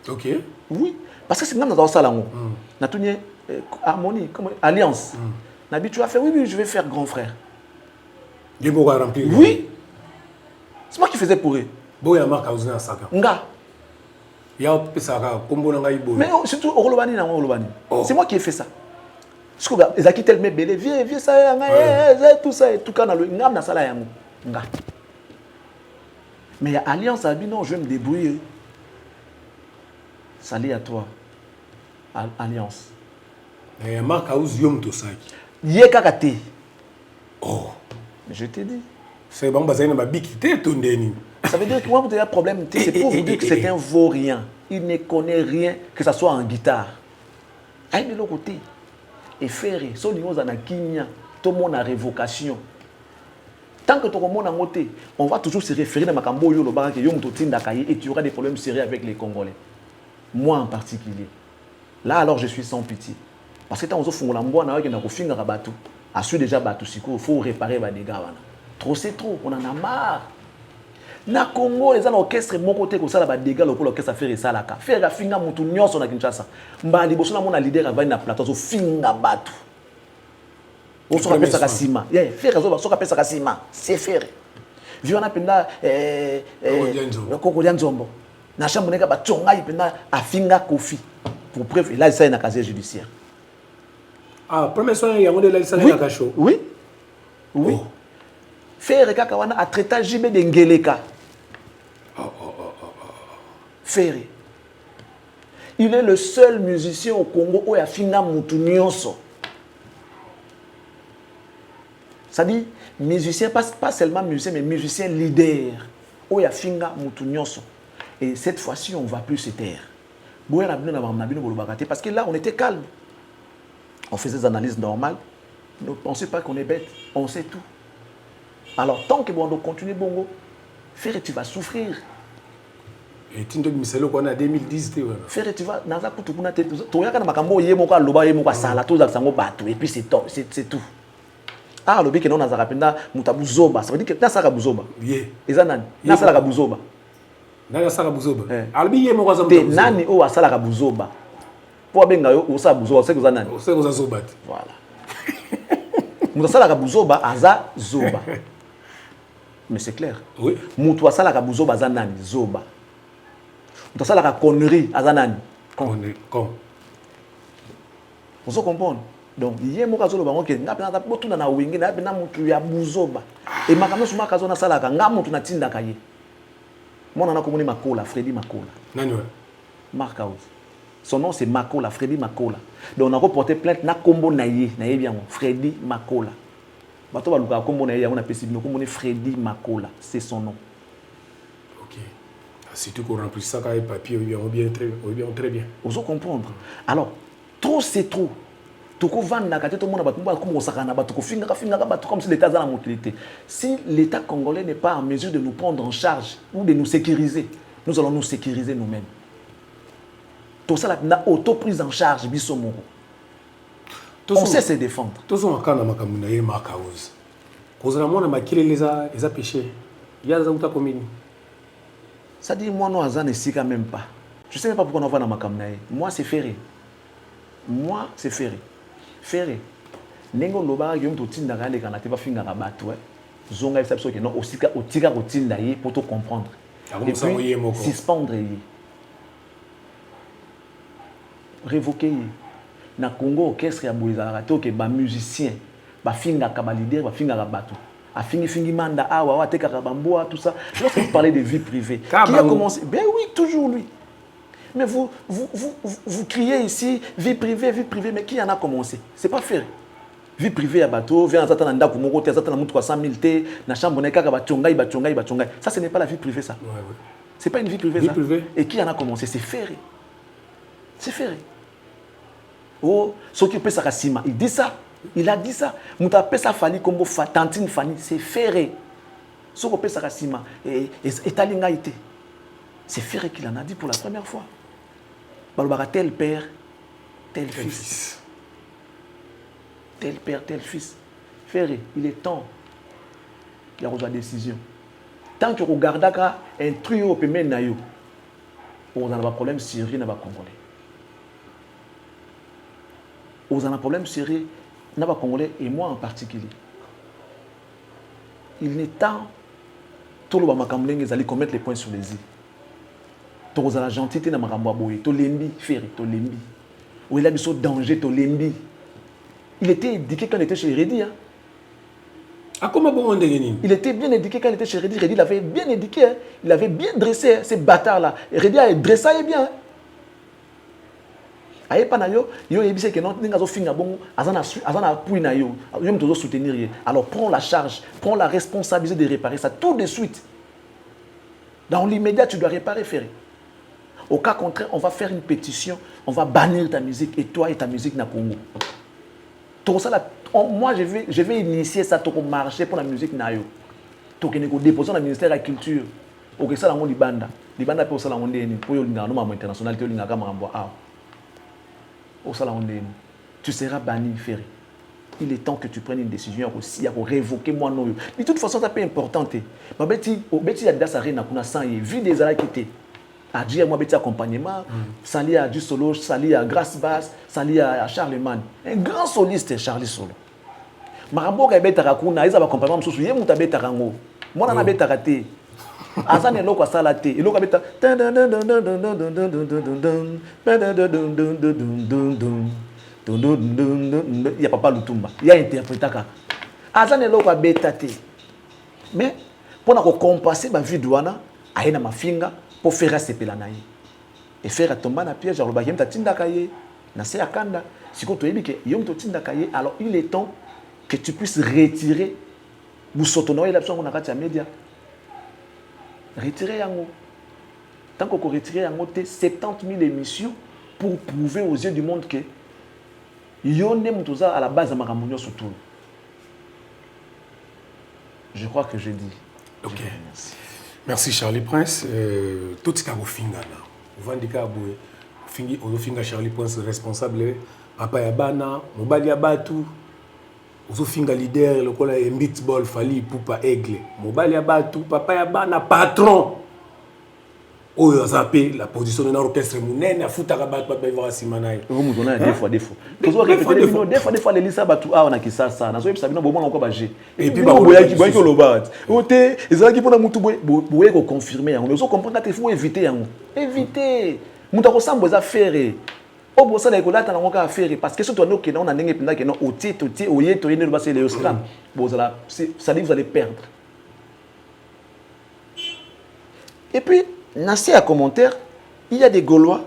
Ok. Oui, parce que c'est dans ça là. Harmonie, alliance. Nabi, tu vas faire, oui, je vais faire grand frère. Oui. C'est moi qui faisais pour eux. Boya marque à Saka. Nga. Ya pesaka kombo na ngai boy. Mais surtout au Rolobani na Rolobani. C'est moi qui ai fait ça. Parce que Ezaki tellement belé, viens ça tout ça et tout quand le ngam na sala yango. Nga. Mais il y a alliance à non, je vais me débrouiller. Salut à toi. Alliance. Mais marque Aouz yom to saki. Yekakate. Oh. Je t'ai dit. C'est bon, bazai na babikité ton deni. Ça veut dire que moi, vous avez un problème, c'est pour vous dire que c'est un vaurien. Il ne connaît rien, que ce soit en guitare. Aïe de l'autre côté. Et faire, son niveau en Kenya, tout le monde a révocation. Tant que tout le monde a monté, on va toujours se référer à Makambo Yo, le barak et Yom Totin Dakaye, et tu auras des problèmes sérieux avec les Congolais. Moi en particulier. Là, alors, je suis sans pitié. Parce que quand on se fait un peu de à celui déjà il faut réparer les dégâts. Trop, c'est trop. On en a marre. Na Congo, les orchestres, mon côté, comme ça, les dégâts, l'orchestre a fait ça. Faire la finga, mon tout, nyos, on a Kinshasa. Mbali, bosso, na mon leader, a na plateau, finga batu. au soka pesa kasima faire azoba soka pesa kasima c'est faire viona penda koko dia nzombo na chambre neka ba tonga penda afinga kofi pour preuve là ça na casier judiciaire. Ah, premier soin il y a un de la salle na kacho. Oui. Oui. Oh. Faire kaka wana a traité JB de Ngeleka. Faire. Il est le seul musicien au Congo où il y a finga mutu nyonso. Ça dit musicien pas seulement musicien mais musicien leader où il y a finga mutu nyonso. Et cette fois-ci on va plus se taire. Parce que là on était calme. On faisait des analyses normales. Ne pensez pas qu'on est bête, on sait tout. Alors tant que bon on continue bongo, faire tu vas souffrir. Et Tindo Miselo qu'on a 2010 tu vois. Faire tu vas naza kutu kuna te to yaka na makambo yemo ka loba yemo ka sala to za sango batu et puis c'est tout. Ah lobi ke non naza rapenda mutabu zoba, ça veut dire que na saka buzoba. Bien. Ezanani na sala ka buzoba. Na sala buzoba. Albi yemo kwa zamu. Te nani o asala ka buzoba. Po benga yo osa buzoba, c'est que zanani. C'est que zoba. Voilà. Moutasala Kabuzoba aza zoba. Mais c'est clair. Oui. Moutasala Kabuzoba aza nani zoba. Moutasala ka connerie aza nani. Connerie. Vous comprenez? Donc yé mo kazolo bango ke ngapena ta botuna na wingi na bena mutu ya buzoba. Et makamno suma kazona sala ka nga mutu na tinda kaye. Mona na komoni Makola, Freddy Makola. Nani wa? Mark House. Son nom c'est Makola, Freddy Makola. Donc on a reporté plainte na kombo naye bien Freddy Makola. Bato ba luka kombo naye on a pesé no kombo Freddy Makola, c'est son nom. OK. Surtout qu'on remplit ça avec papier bien très bien. Vous comprendre. Alors, trop c'est trop. Toko vanda ka tout le monde ba comme sakana ba toko finga ba comme si l'état dans la mobilité. Si l'état congolais n'est pas en mesure de nous prendre en charge ou de nous sécuriser, nous allons nous sécuriser nous-mêmes. Tout ça là auto-prise en charge bisomoro. On sait se défendre. Tous on akana makamuna ye makawuz. Kozala mona makile les péché. Il y a za commune. Ça dit moi non azane sika même pas. Je sais même pas pourquoi on va dans makamuna. Moi c'est ferré. Moi c'est ferré. Ferré. Nengo loba yom to tinda ka le kana te ba finga ka batu zonga ça que non osika otika ko tinda ye pour te comprendre. Et puis suspendre ye. Révoquer na Congo orchestre ya boizala to ke ba musicien ba finga ka ba leader ba finga ka batu a fingi manda awa wa te ka bamboa tout ça. Lorsque vous parlez de vie privée qui a commencé ben oui toujours lui. Mais vous criez ici vie privée mais qui en a commencé? C'est pas fait. Vie privée à bateau vient à tata ndako moko te tata na 300 000 te na chambre ne kaka ba chongai. Ça ce n'est pas la vie privée ça. Ouais. C'est pas une vie privée ça. Et qui en a commencé? C'est ferré. C'est ferré. Oh, ce qui peut Sakasima, il dit ça. Il a dit ça. Mouta pesa Fali comme Tantine Fani, c'est ferré. Ce qui peut Sakasima et Talingaïté. C'est ferré qu'il en a dit pour la première fois. Balobara tel père, tel fils. Tel père, tel fils. Ferré, il est temps qu'il y a une décision. Tant que vous regardez un trio au paiement naïo, on a un problème sérieux dans le Congolais. On a un problème sérieux dans le Congolais et moi en particulier. Il est temps tout le monde allait commettre les points sur les i. Tout la gentillité dans makambo boy, to lembi ferré, to lembi. Où il a mis ce danger, to lembi. Il était éduqué quand il était chez Reddy. Hein. Ah, comment bon on il était bien éduqué quand il était chez Reddy. Reddy l'avait bien éduqué. Hein. Il avait bien dressé hein, ces bâtards-là. Reddy a dressé bien. Aye pa na yo ebise que non ninga zo finga bon azana appui na yo me to soutenir. Alors prends la charge, prends la responsabilité de réparer ça tout de suite. Dans l'immédiat, tu dois réparer ferré. Au cas contraire, on va faire une pétition, on va bannir ta musique et toi et ta musique na Congo. Tout ça là, moi je vais initier ça pour marcher pour la musique na yo. To que nous déposer dans le ministère de la culture. OK ça la mon libanda pour ça la monde pour yo linga no international te linga ka mambo ah. Au salon tu seras banni ferré. Il est temps que tu prennes une décision aussi à révoquer moi non. De toute façon ça peut importante. Ma beti a dasa rena kuna sans y vu des ala qui étaient à dire moi beti accompagnement, sali à du solo, sali à Grace Basse, sali à Charlemagne. Un grand soliste Charlie Solo. makambo ka betaka kuna eza ba compagnon mususu ye muta betaka ngo mona na betaka te azane loko sala te eloko beta ya papa Lutumba ya interprétaka azane loko beta te mais pona ko compenser ba vie douana aina mafinga pour faire sepela na ye et faire tomber na piège alors ba yemta tinda kaye na se akanda siko to yebike yom to tinda kaye alors il est temps que tu puisses retirer busotono ila biso na kati ya média retirer yango tant qu'on retirer yango te 70 000 émissions pour prouver aux yeux du monde que yone mutoza à la base de makamunyo surtout. Je crois que j'ai dit. OK. Merci Charlie Prince. Tout ce qu'on finga là. Vandika boy. Fingi ozofinga Charlie Prince responsable papa ya bana, mobali ya batu. Ozofinga leader lokola Mbitball Fali Poupa Aigle. Mobali ya batu, papa ya bana patron. Oyo zappé la position de l'orchestre munene afutaka batu papa ivara simanaye. Vous nous donnez des fois. Toujours répéter des fois les lisa batu a na kisasa. Na zo yebisa bino bomona ko baje. Et puis ba boyaki boyaki lobat. Ote ezalaki pona mutu boye ko confirmer yango. Mais vous comprenez que il faut éviter yango. Éviter. Mutu ko sambo za faire. O bosa na ekolata na ngoka faire parce que surtout no ke na ndenge pinda ke no oti oye to yene ba c'est les Oscar. Bozala ça dit vous allez perdre. Et puis Nassi à commentaire, il y a des Gaulois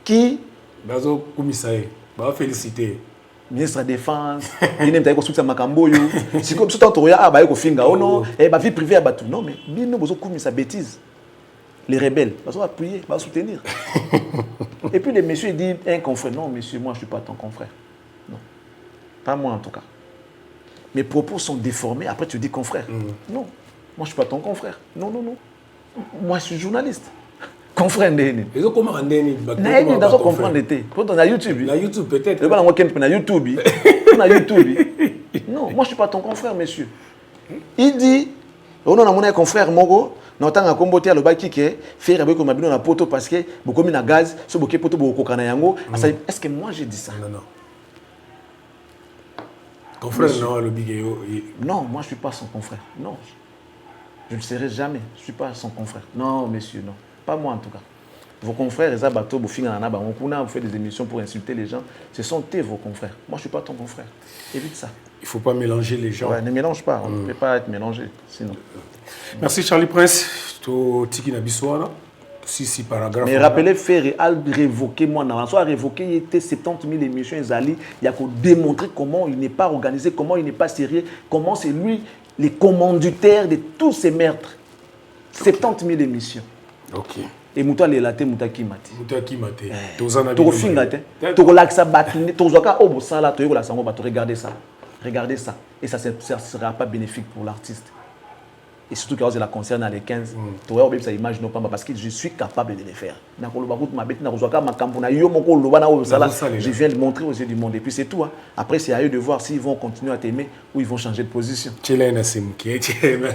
qui... Bazo Koumisae, bah féliciter. Ministre de la Défense, il n'aime pas qu'on soutient Makamboyo. Si comme tout en ah bah il finga oh non, et bah vie privée à Batou non mais bino bozo Koumisa bêtise. Les rebelles, bazo appuyer, bazo soutenir. Et puis les messieurs disent un confrère non monsieur moi je suis pas ton confrère. Non. Pas moi en tout cas. Mes propos sont déformés après tu dis confrère. Non. Moi je suis pas ton confrère. Non. Moi, je suis journaliste. Confrère Ndeni. Et donc, comment Ndeni? Ndeni, dans son confrère d'été. Quand on a YouTube. La YouTube, peut-être. On a YouTube. On a YouTube. Non, moi, je ne suis pas ton confrère, monsieur. Il dit, on a mon confrère Mogo, on a un comboté à l'obaki qui est faire avec ma bino na poto parce que beaucoup de gaz, ce beaucoup de poto beaucoup de yango. Est-ce que moi, j'ai dit ça? Non. Confrère, non, le bigéo. Non, moi, je ne suis pas son confrère. Non. Je ne le serai jamais. Je ne suis pas son confrère. Non, monsieur, non. Pas moi en tout cas. Vos confrères, les abatos, vous faites des émissions pour insulter les gens. Ce sont vos confrères. Moi, je ne suis pas ton confrère. Évite ça. Il ne faut pas mélanger les gens. Ouais, ne mélange pas. On ne peut pas être mélangé. Sinon. Merci Charlie Prince. Tiki Nabiswana. Si paragraphe. Mais rappelez, faire révoquer moi. Soit révoquer, il était 70 000 émissions. Il y a qu'à démontrer comment il n'est pas organisé, comment il n'est pas sérieux, comment c'est lui. Les commanditaires de tous ces meurtres. 70 000 émissions. Ok. Et Mouta Lelate, Mouta Kimati. Mouta Kimati. Toko Fingate. Toko Laksa Batine. Toko Zoka Obo Sala. Toko la Sango Bato. Regardez ça. Regardez ça. Et ça ne sera pas bénéfique pour l'artiste. Et surtout quand la concerne à les 15. Tu as ça image non pas parce que je suis capable de les faire. Je viens de montrer aux yeux du monde. Et puis c'est tout. Après, c'est à eux de voir s'ils vont continuer à t'aimer ou ils vont changer de position.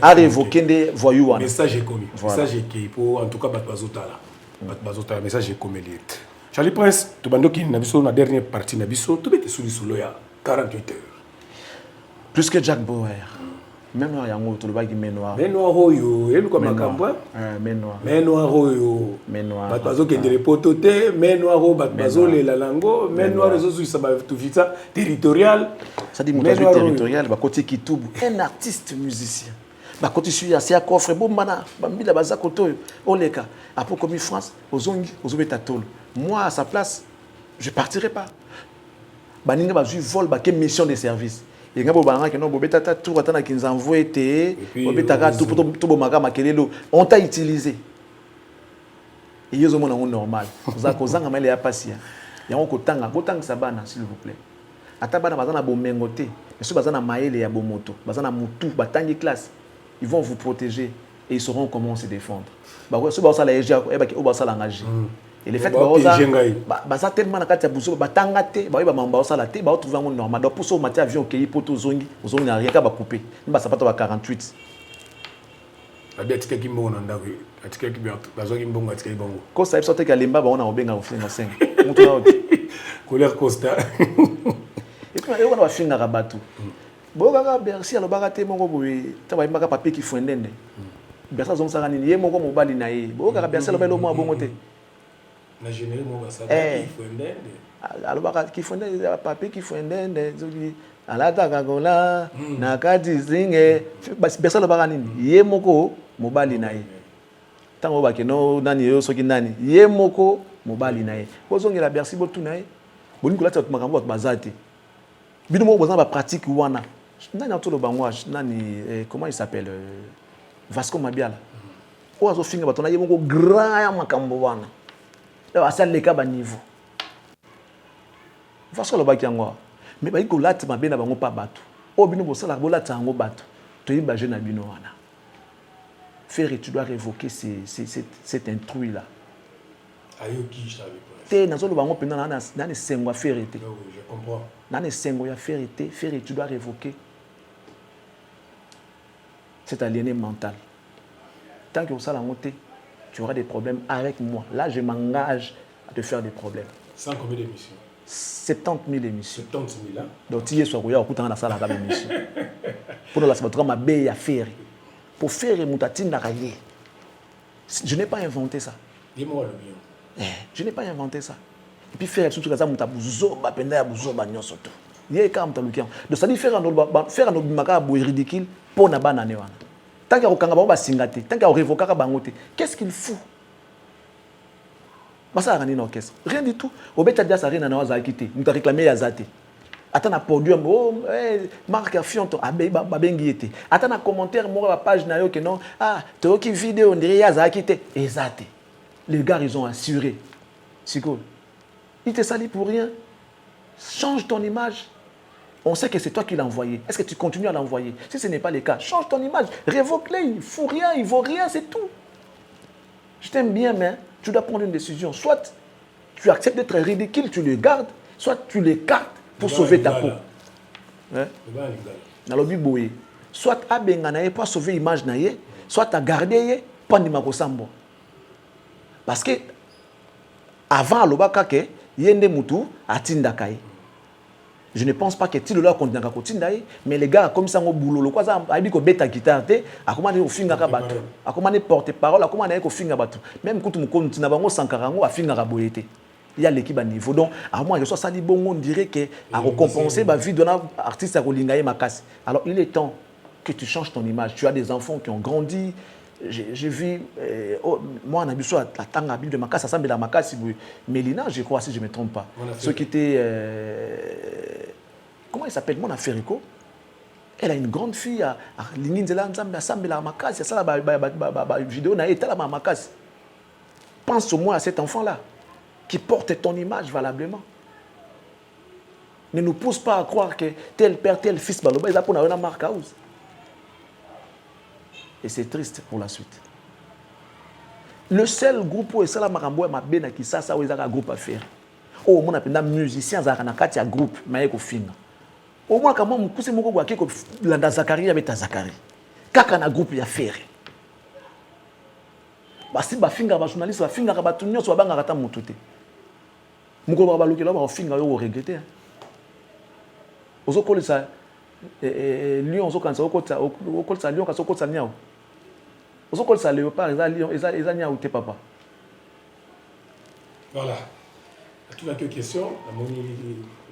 À révoquer des voyous. Message est commis. Message est pour en tout cas Batbazotala. Batbazotala, message est commis. Charlie Prince, tu bandes qui n'a vu la dernière partie n'a vu tu bête sous le 48 heures. Plus que Jack Bauer. Mais noir yango to le bagi mais noir. Mais noir oyo, elu comme makambo. Mais noir. Mais noir oyo. Mais noir. Batbazo ke de potote, mais noir o batbazo le lalango, mais noir rezo ça va tout vite ça territorial. Ça dit montage territorial ba côté Kitubu, un artiste musicien. Ba côté sur ya coffre bombana, bambila baza koto oleka. Après comme France, ozongi, ozobeta tolo. Moi à sa place, je partirai pas. Baninga ba ju vol ba ke mission de service. Il y a des gens qui nous envoient on t'a utilisé. Et ils ont normal. Vous avez un patient. Il y a un sabana, s'il vous plaît. Ils vont vous protéger et ils sauront comment se défendre. Et le fait que ça tellement na kati ya buso batangate ba mamba osala te ba trouver un monde normal donc pour ça matière avion qui poto zongi ozongi na rien ka ba couper ba sapato ba 48 abiatika kimbongo na ndako atika kibiato bazongi mbongo atika ibongo ko sa episode ka lemba ba ona obenga ofenga 5 mutu na odi colère costa et puis on va finir à bateau Bokaka Bercy alobaka te moko boye taba imbaka papier qui fondende. Bercy azongisa nini ye moko mobali na ye. Bokaka Bercy alobelo mo abongo te. Na généré mo basaka qui fondende. Alobaka qui fondende papier qui fondende zoki alataka kola na kati zinge Bercy alobaka nini ye moko mobali na ye. Tango bakeno nani yo soki nani ye moko mobali na ye. Bozongela Bercy botu na ye. Boni kolata makambo bazate. Bino mo bozana ba pratique wana. Nani atolo bangwa nani comment il s'appelle Vasco Mabiala. Oazo finga batona ye moko grand ya makambo wana. Là ça le ka ba niveau. Vasco lo baki ngwa. Mais ba iko lati mabena bango pa bato. O bino bosala bolata ngo bato. To yiba jeune na bino wana. Ferry, tu dois révoquer cet intrus là. Ayoki je t'avais te nazolo bango pena na sengo ya Ferry te. Je comprends. Na sengo ya Ferry te. Ferry, tu dois révoquer cet aliéné mental. Tant que ça la montée, tu auras des problèmes avec moi. Là, je m'engage à te faire des problèmes. Sans combien d'émissions? 70 000 émissions. 70 000 hein? Donc, tu es sur Roya, au la salle à la émission. Pour la salle, ma baie à Ferry. Pour faire Moutatine Naraye. Je n'ai pas inventé ça. Dis-moi le bien. Je n'ai pas inventé ça. Et puis faire tout ça, Moutabuzo, Bapenda, Bouzo, Bagnon, Soto. Il y a quand même donc ça dit faire un obimaka ridicule pour na banane wana. Tant qu'il y a aucun ba singate, tant qu'il y a révoquer ka bangote, qu'est-ce qu'il fout? Basa rani na orchestre. Rien du tout. Obeta dia sa rena na waza kité. Nous t'a réclamé ya zate. Attends na podium oh marque Fionto abe babengi été. Attends na commentaire mo ba page na yo que non to ki vidéo ndiri ya za kité ezate. Les gars ils ont assuré. Siko. Il te sali pour rien. Change ton image. On sait que c'est toi qui l'as envoyé. Est-ce que tu continues à l'envoyer? Si ce n'est pas le cas, change ton image. Révoque-le. Il ne fout rien, il ne vaut rien, c'est tout. Je t'aime bien, mais tu dois prendre une décision. Soit tu acceptes d'être ridicule, tu le gardes, soit tu l'écartes pour sauver ta peau. Soit tu as pour sauver l'image, soit tu as gardé pour ne parce que avant, il y a des moutous à Tindakaye. Je ne pense pas que tu le continue à continuer, mais les gars, comme ça, au boulot, quoi ça, a dit que bêta guitare, a commandé au finger à battre, a commandé porte-parole, a commandé au finger à battre. Même quand tu continue à battre, Sankarango, a finger à boyété. Il y a l'équipe à niveau. Donc, à moi, je suis dit, bon, on dirait que à récompenser ma vie d'un artiste à Rolingaye Makas. Alors, il est temps que tu changes ton image. Tu as des enfants qui ont grandi. J'ai vu, moi, on a vu ça, la tanga Bible de Makas, ça semble la Makas, Mélina, je crois, si je ne me trompe pas. Ceux qui étaient. Comment il s'appelle? Mon Affairico. Elle a une grande fille à Linginzela Nzambe, à Sambela Makas, c'est ça la vidéo, na été la Makas. Pense au moins à cet enfant-là, qui porte ton image valablement. Ne nous pousse pas à croire que tel père, tel fils, ils ont une marque house. Et c'est triste pour la suite. Le seul groupe où est-ce que qui ça où ils ont un groupe à faire. Oh, mon appelle musicien, ils ont un groupe, mais ils ont fin. Au moins, quand même, je suis venu à Zakari avec Zakari. Quand on a un groupe à faire. Si on a un journaliste, on a un journaliste, on a un journaliste. On a un journaliste, on a regretté. On a un lion, on a un lion, on a un Ozokolisa léopard, ils ont papa. Voilà. Tu as quelques questions?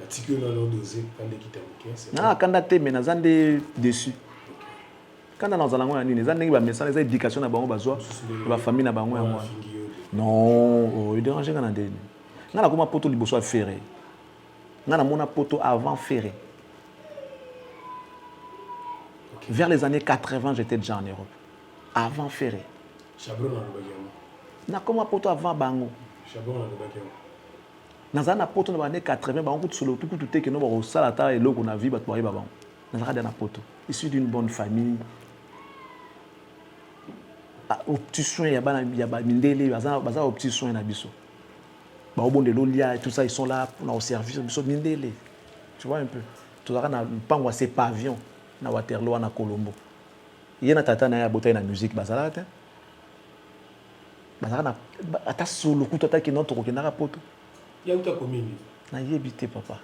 La tique n'a pas dosé quand il quitte. Ah, quand tu es mais dessus. Quand tu es dans un endroit, tu as des messages, des éducations dans la famille. Non, il dérange quand tu es. Tu as un poteau de ferré. Tu as un poteau avant ferré. Vers les années 80, j'étais déjà en Europe. Avant Ferré. Chabron na Lubagemo. Na comment poto avant bango. Chabron na Lubagemo. Na zana poto na années 80 bango tout solo tout te que no ba salata et loko na vie ba to ba bango. Na zaka na poto. Issu d'une bonne famille. Au petit soin ya ba mindele baza au petit soin na biso. Ba obonde lolia et tout ça ils sont là pour au service biso mindele. Tu vois un peu. Tu zaka na pangwa ces pavillons na Waterloo na Colombo. Il y a tata na botay na musique bazala ta bazala na ata solo ku tata ki non to ko na poto ya uta komini na yebité papa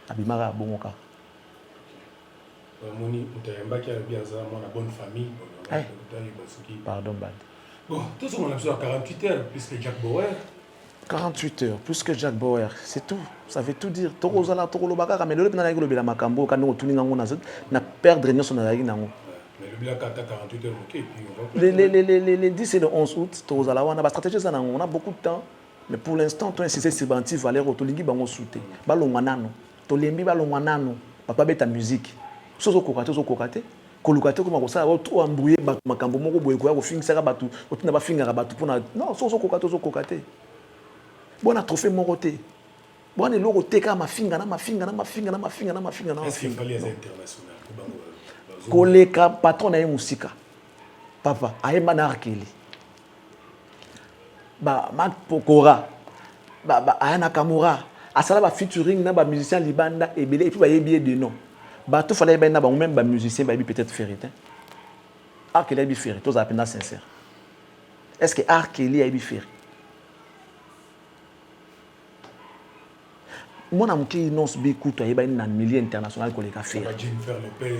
abimara bongoka Moni Mutayamba qui a bien ça, moi la bonne famille. Pardon, Bad. Bon, tout ce qu'on a besoin 48 heures plus que Jack Bauer. 48 heures, plus que Jack Bauer, c'est tout. Ça veut tout dire. Torozala, Torolobaka, mais le Pénal de la Macambo, quand nous tournons na perdre son avis. Mais le bilan 48 heures, ok. Les 10 et le 11 août, Torozala, on a la stratégie, on a beaucoup de temps. Mais pour l'instant, tu as insisté sur Banti, Valère, Otolingi, Bango Souté. Balonganano, Tolembi, Balonganano, Papa Beta musique. Sozo Kokate, Kolukate, comme ça, tout embrouillé, Macambo, Moko, Boyko, au fin, ça va tout. Au final, finger à battre pour non, Sozo Kokate. Bon, a trophée Moroté. Bon, on est logo teka ma finga. Est-ce qu'il fallait être international? Koleka patron na musika. Papa, aema na Arkeli. Marc Pokora. Ayana Kamura. Asala ba featuring na ba musicien libanda et puis ba yebié de nom. Tout fallait ba na ba même ba musicien ba peut-être ferrite. Arkeli a bi ferrite, tous appena sincère. Est-ce que Arkeli a bi ferrite? Moi, je suis un peu de milieu international que les cafés. Jennifer Lopez.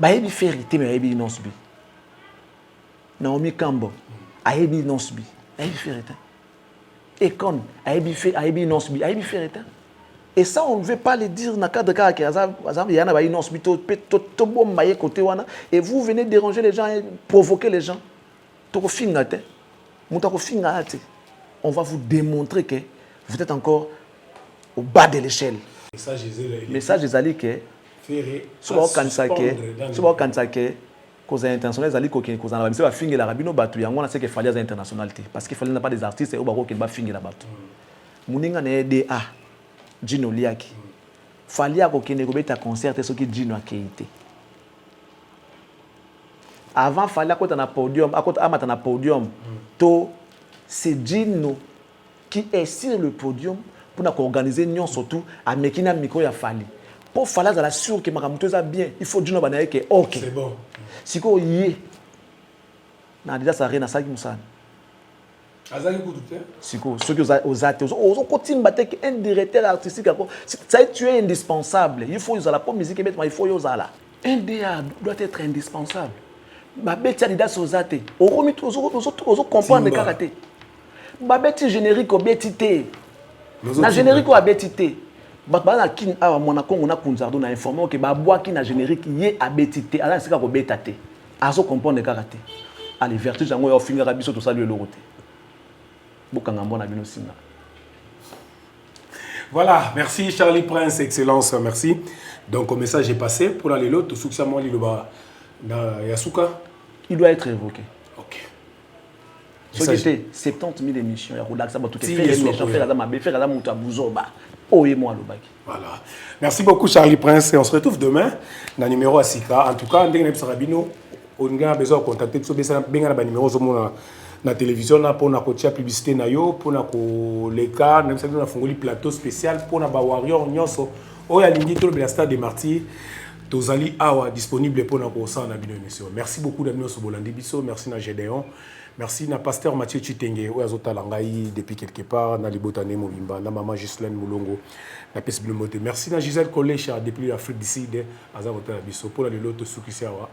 Je suis ferrité, mais je suis un peu. Naomi Campbell, je suis un peu. Je suis ferrité. Econ, je suis un peu. Et ça, on ne veut pas le dire dans le cadre de caractère. Il y a un peu et vous venez déranger les gens et provoquer les gens. On va vous démontrer que vous êtes encore au bas de l'échelle. Message des alliés que si vous avez cause internationale, les alliés qui ont fait finir la rabino batu, il y a un que fallait internationalité parce qu'il fallait pas des artistes et au baro qui va finir la batu. Muninga ne DA Gino Liaki. Fallait que ne robeta concert ce qui Gino a quitté. Avant fallait que na podium, à côté amata na podium, to c'est Gino qui est sur le podium. Pour organiser une surtout à Mekina Miko ya Fali. Pour faire la sûr que Makamuto est bien, il faut dire que OK. C'est bon. Si vous y na déjà ça rien à ça qui moussa. Azali Koudoute. Si vous ceux qui aux athées, aux continuer battre un directeur artistique ça tu es indispensable. Il faut la pop musique mais il faut yozala. Un DA doit être indispensable. Ba betia didas aux athées. Au remis aux comprendre les karaté. Ba beti générique au betité. Na générique ou abetité. Bana kin a Monaco on a kunzardo na informé que ba bois qui na générique yé abetité. Ala sika ko betaté. Azo comprendre le karaté. Allez vertige yango yo finga rabiso to saluer le roté. Bokanga mbona bino singa. Voilà, merci Charlie Prince, excellence, merci. Donc le message est passé pour aller l'autre succès moi liloba na Yasuka. Il doit être évoqué. OK. C'était 70 000 émissions. Il y a relax, tout est fait. Les gens font ma faire la monta bouzoba. Oh et moi le bac. Voilà. Merci beaucoup Charlie Prince et on se retrouve demain dans le numéro à Sika. En tout cas, ndenge na Sarabino, on a besoin de contacter tout ça bien na numéro zo na télévision na pour na kotia publicité na yo pour na ko leka na na fongoli plateau spécial pour na ba warrior nyonso oya lingi to le stade des martyrs. Tozali awa disponible pour na ko sa na bino émission. Merci beaucoup d'amener au Bolandi biso, merci na Gédéon. Merci na pasteur Mathieu Chitenge oyo azotala ngai depuis quelque part na libotane mobimba na maman Gislaine Moulongo na pesi bilo moté. Merci na Gisèle Collet depuis l'Afrique du Sud azotala biso pour la loto sukisi awa.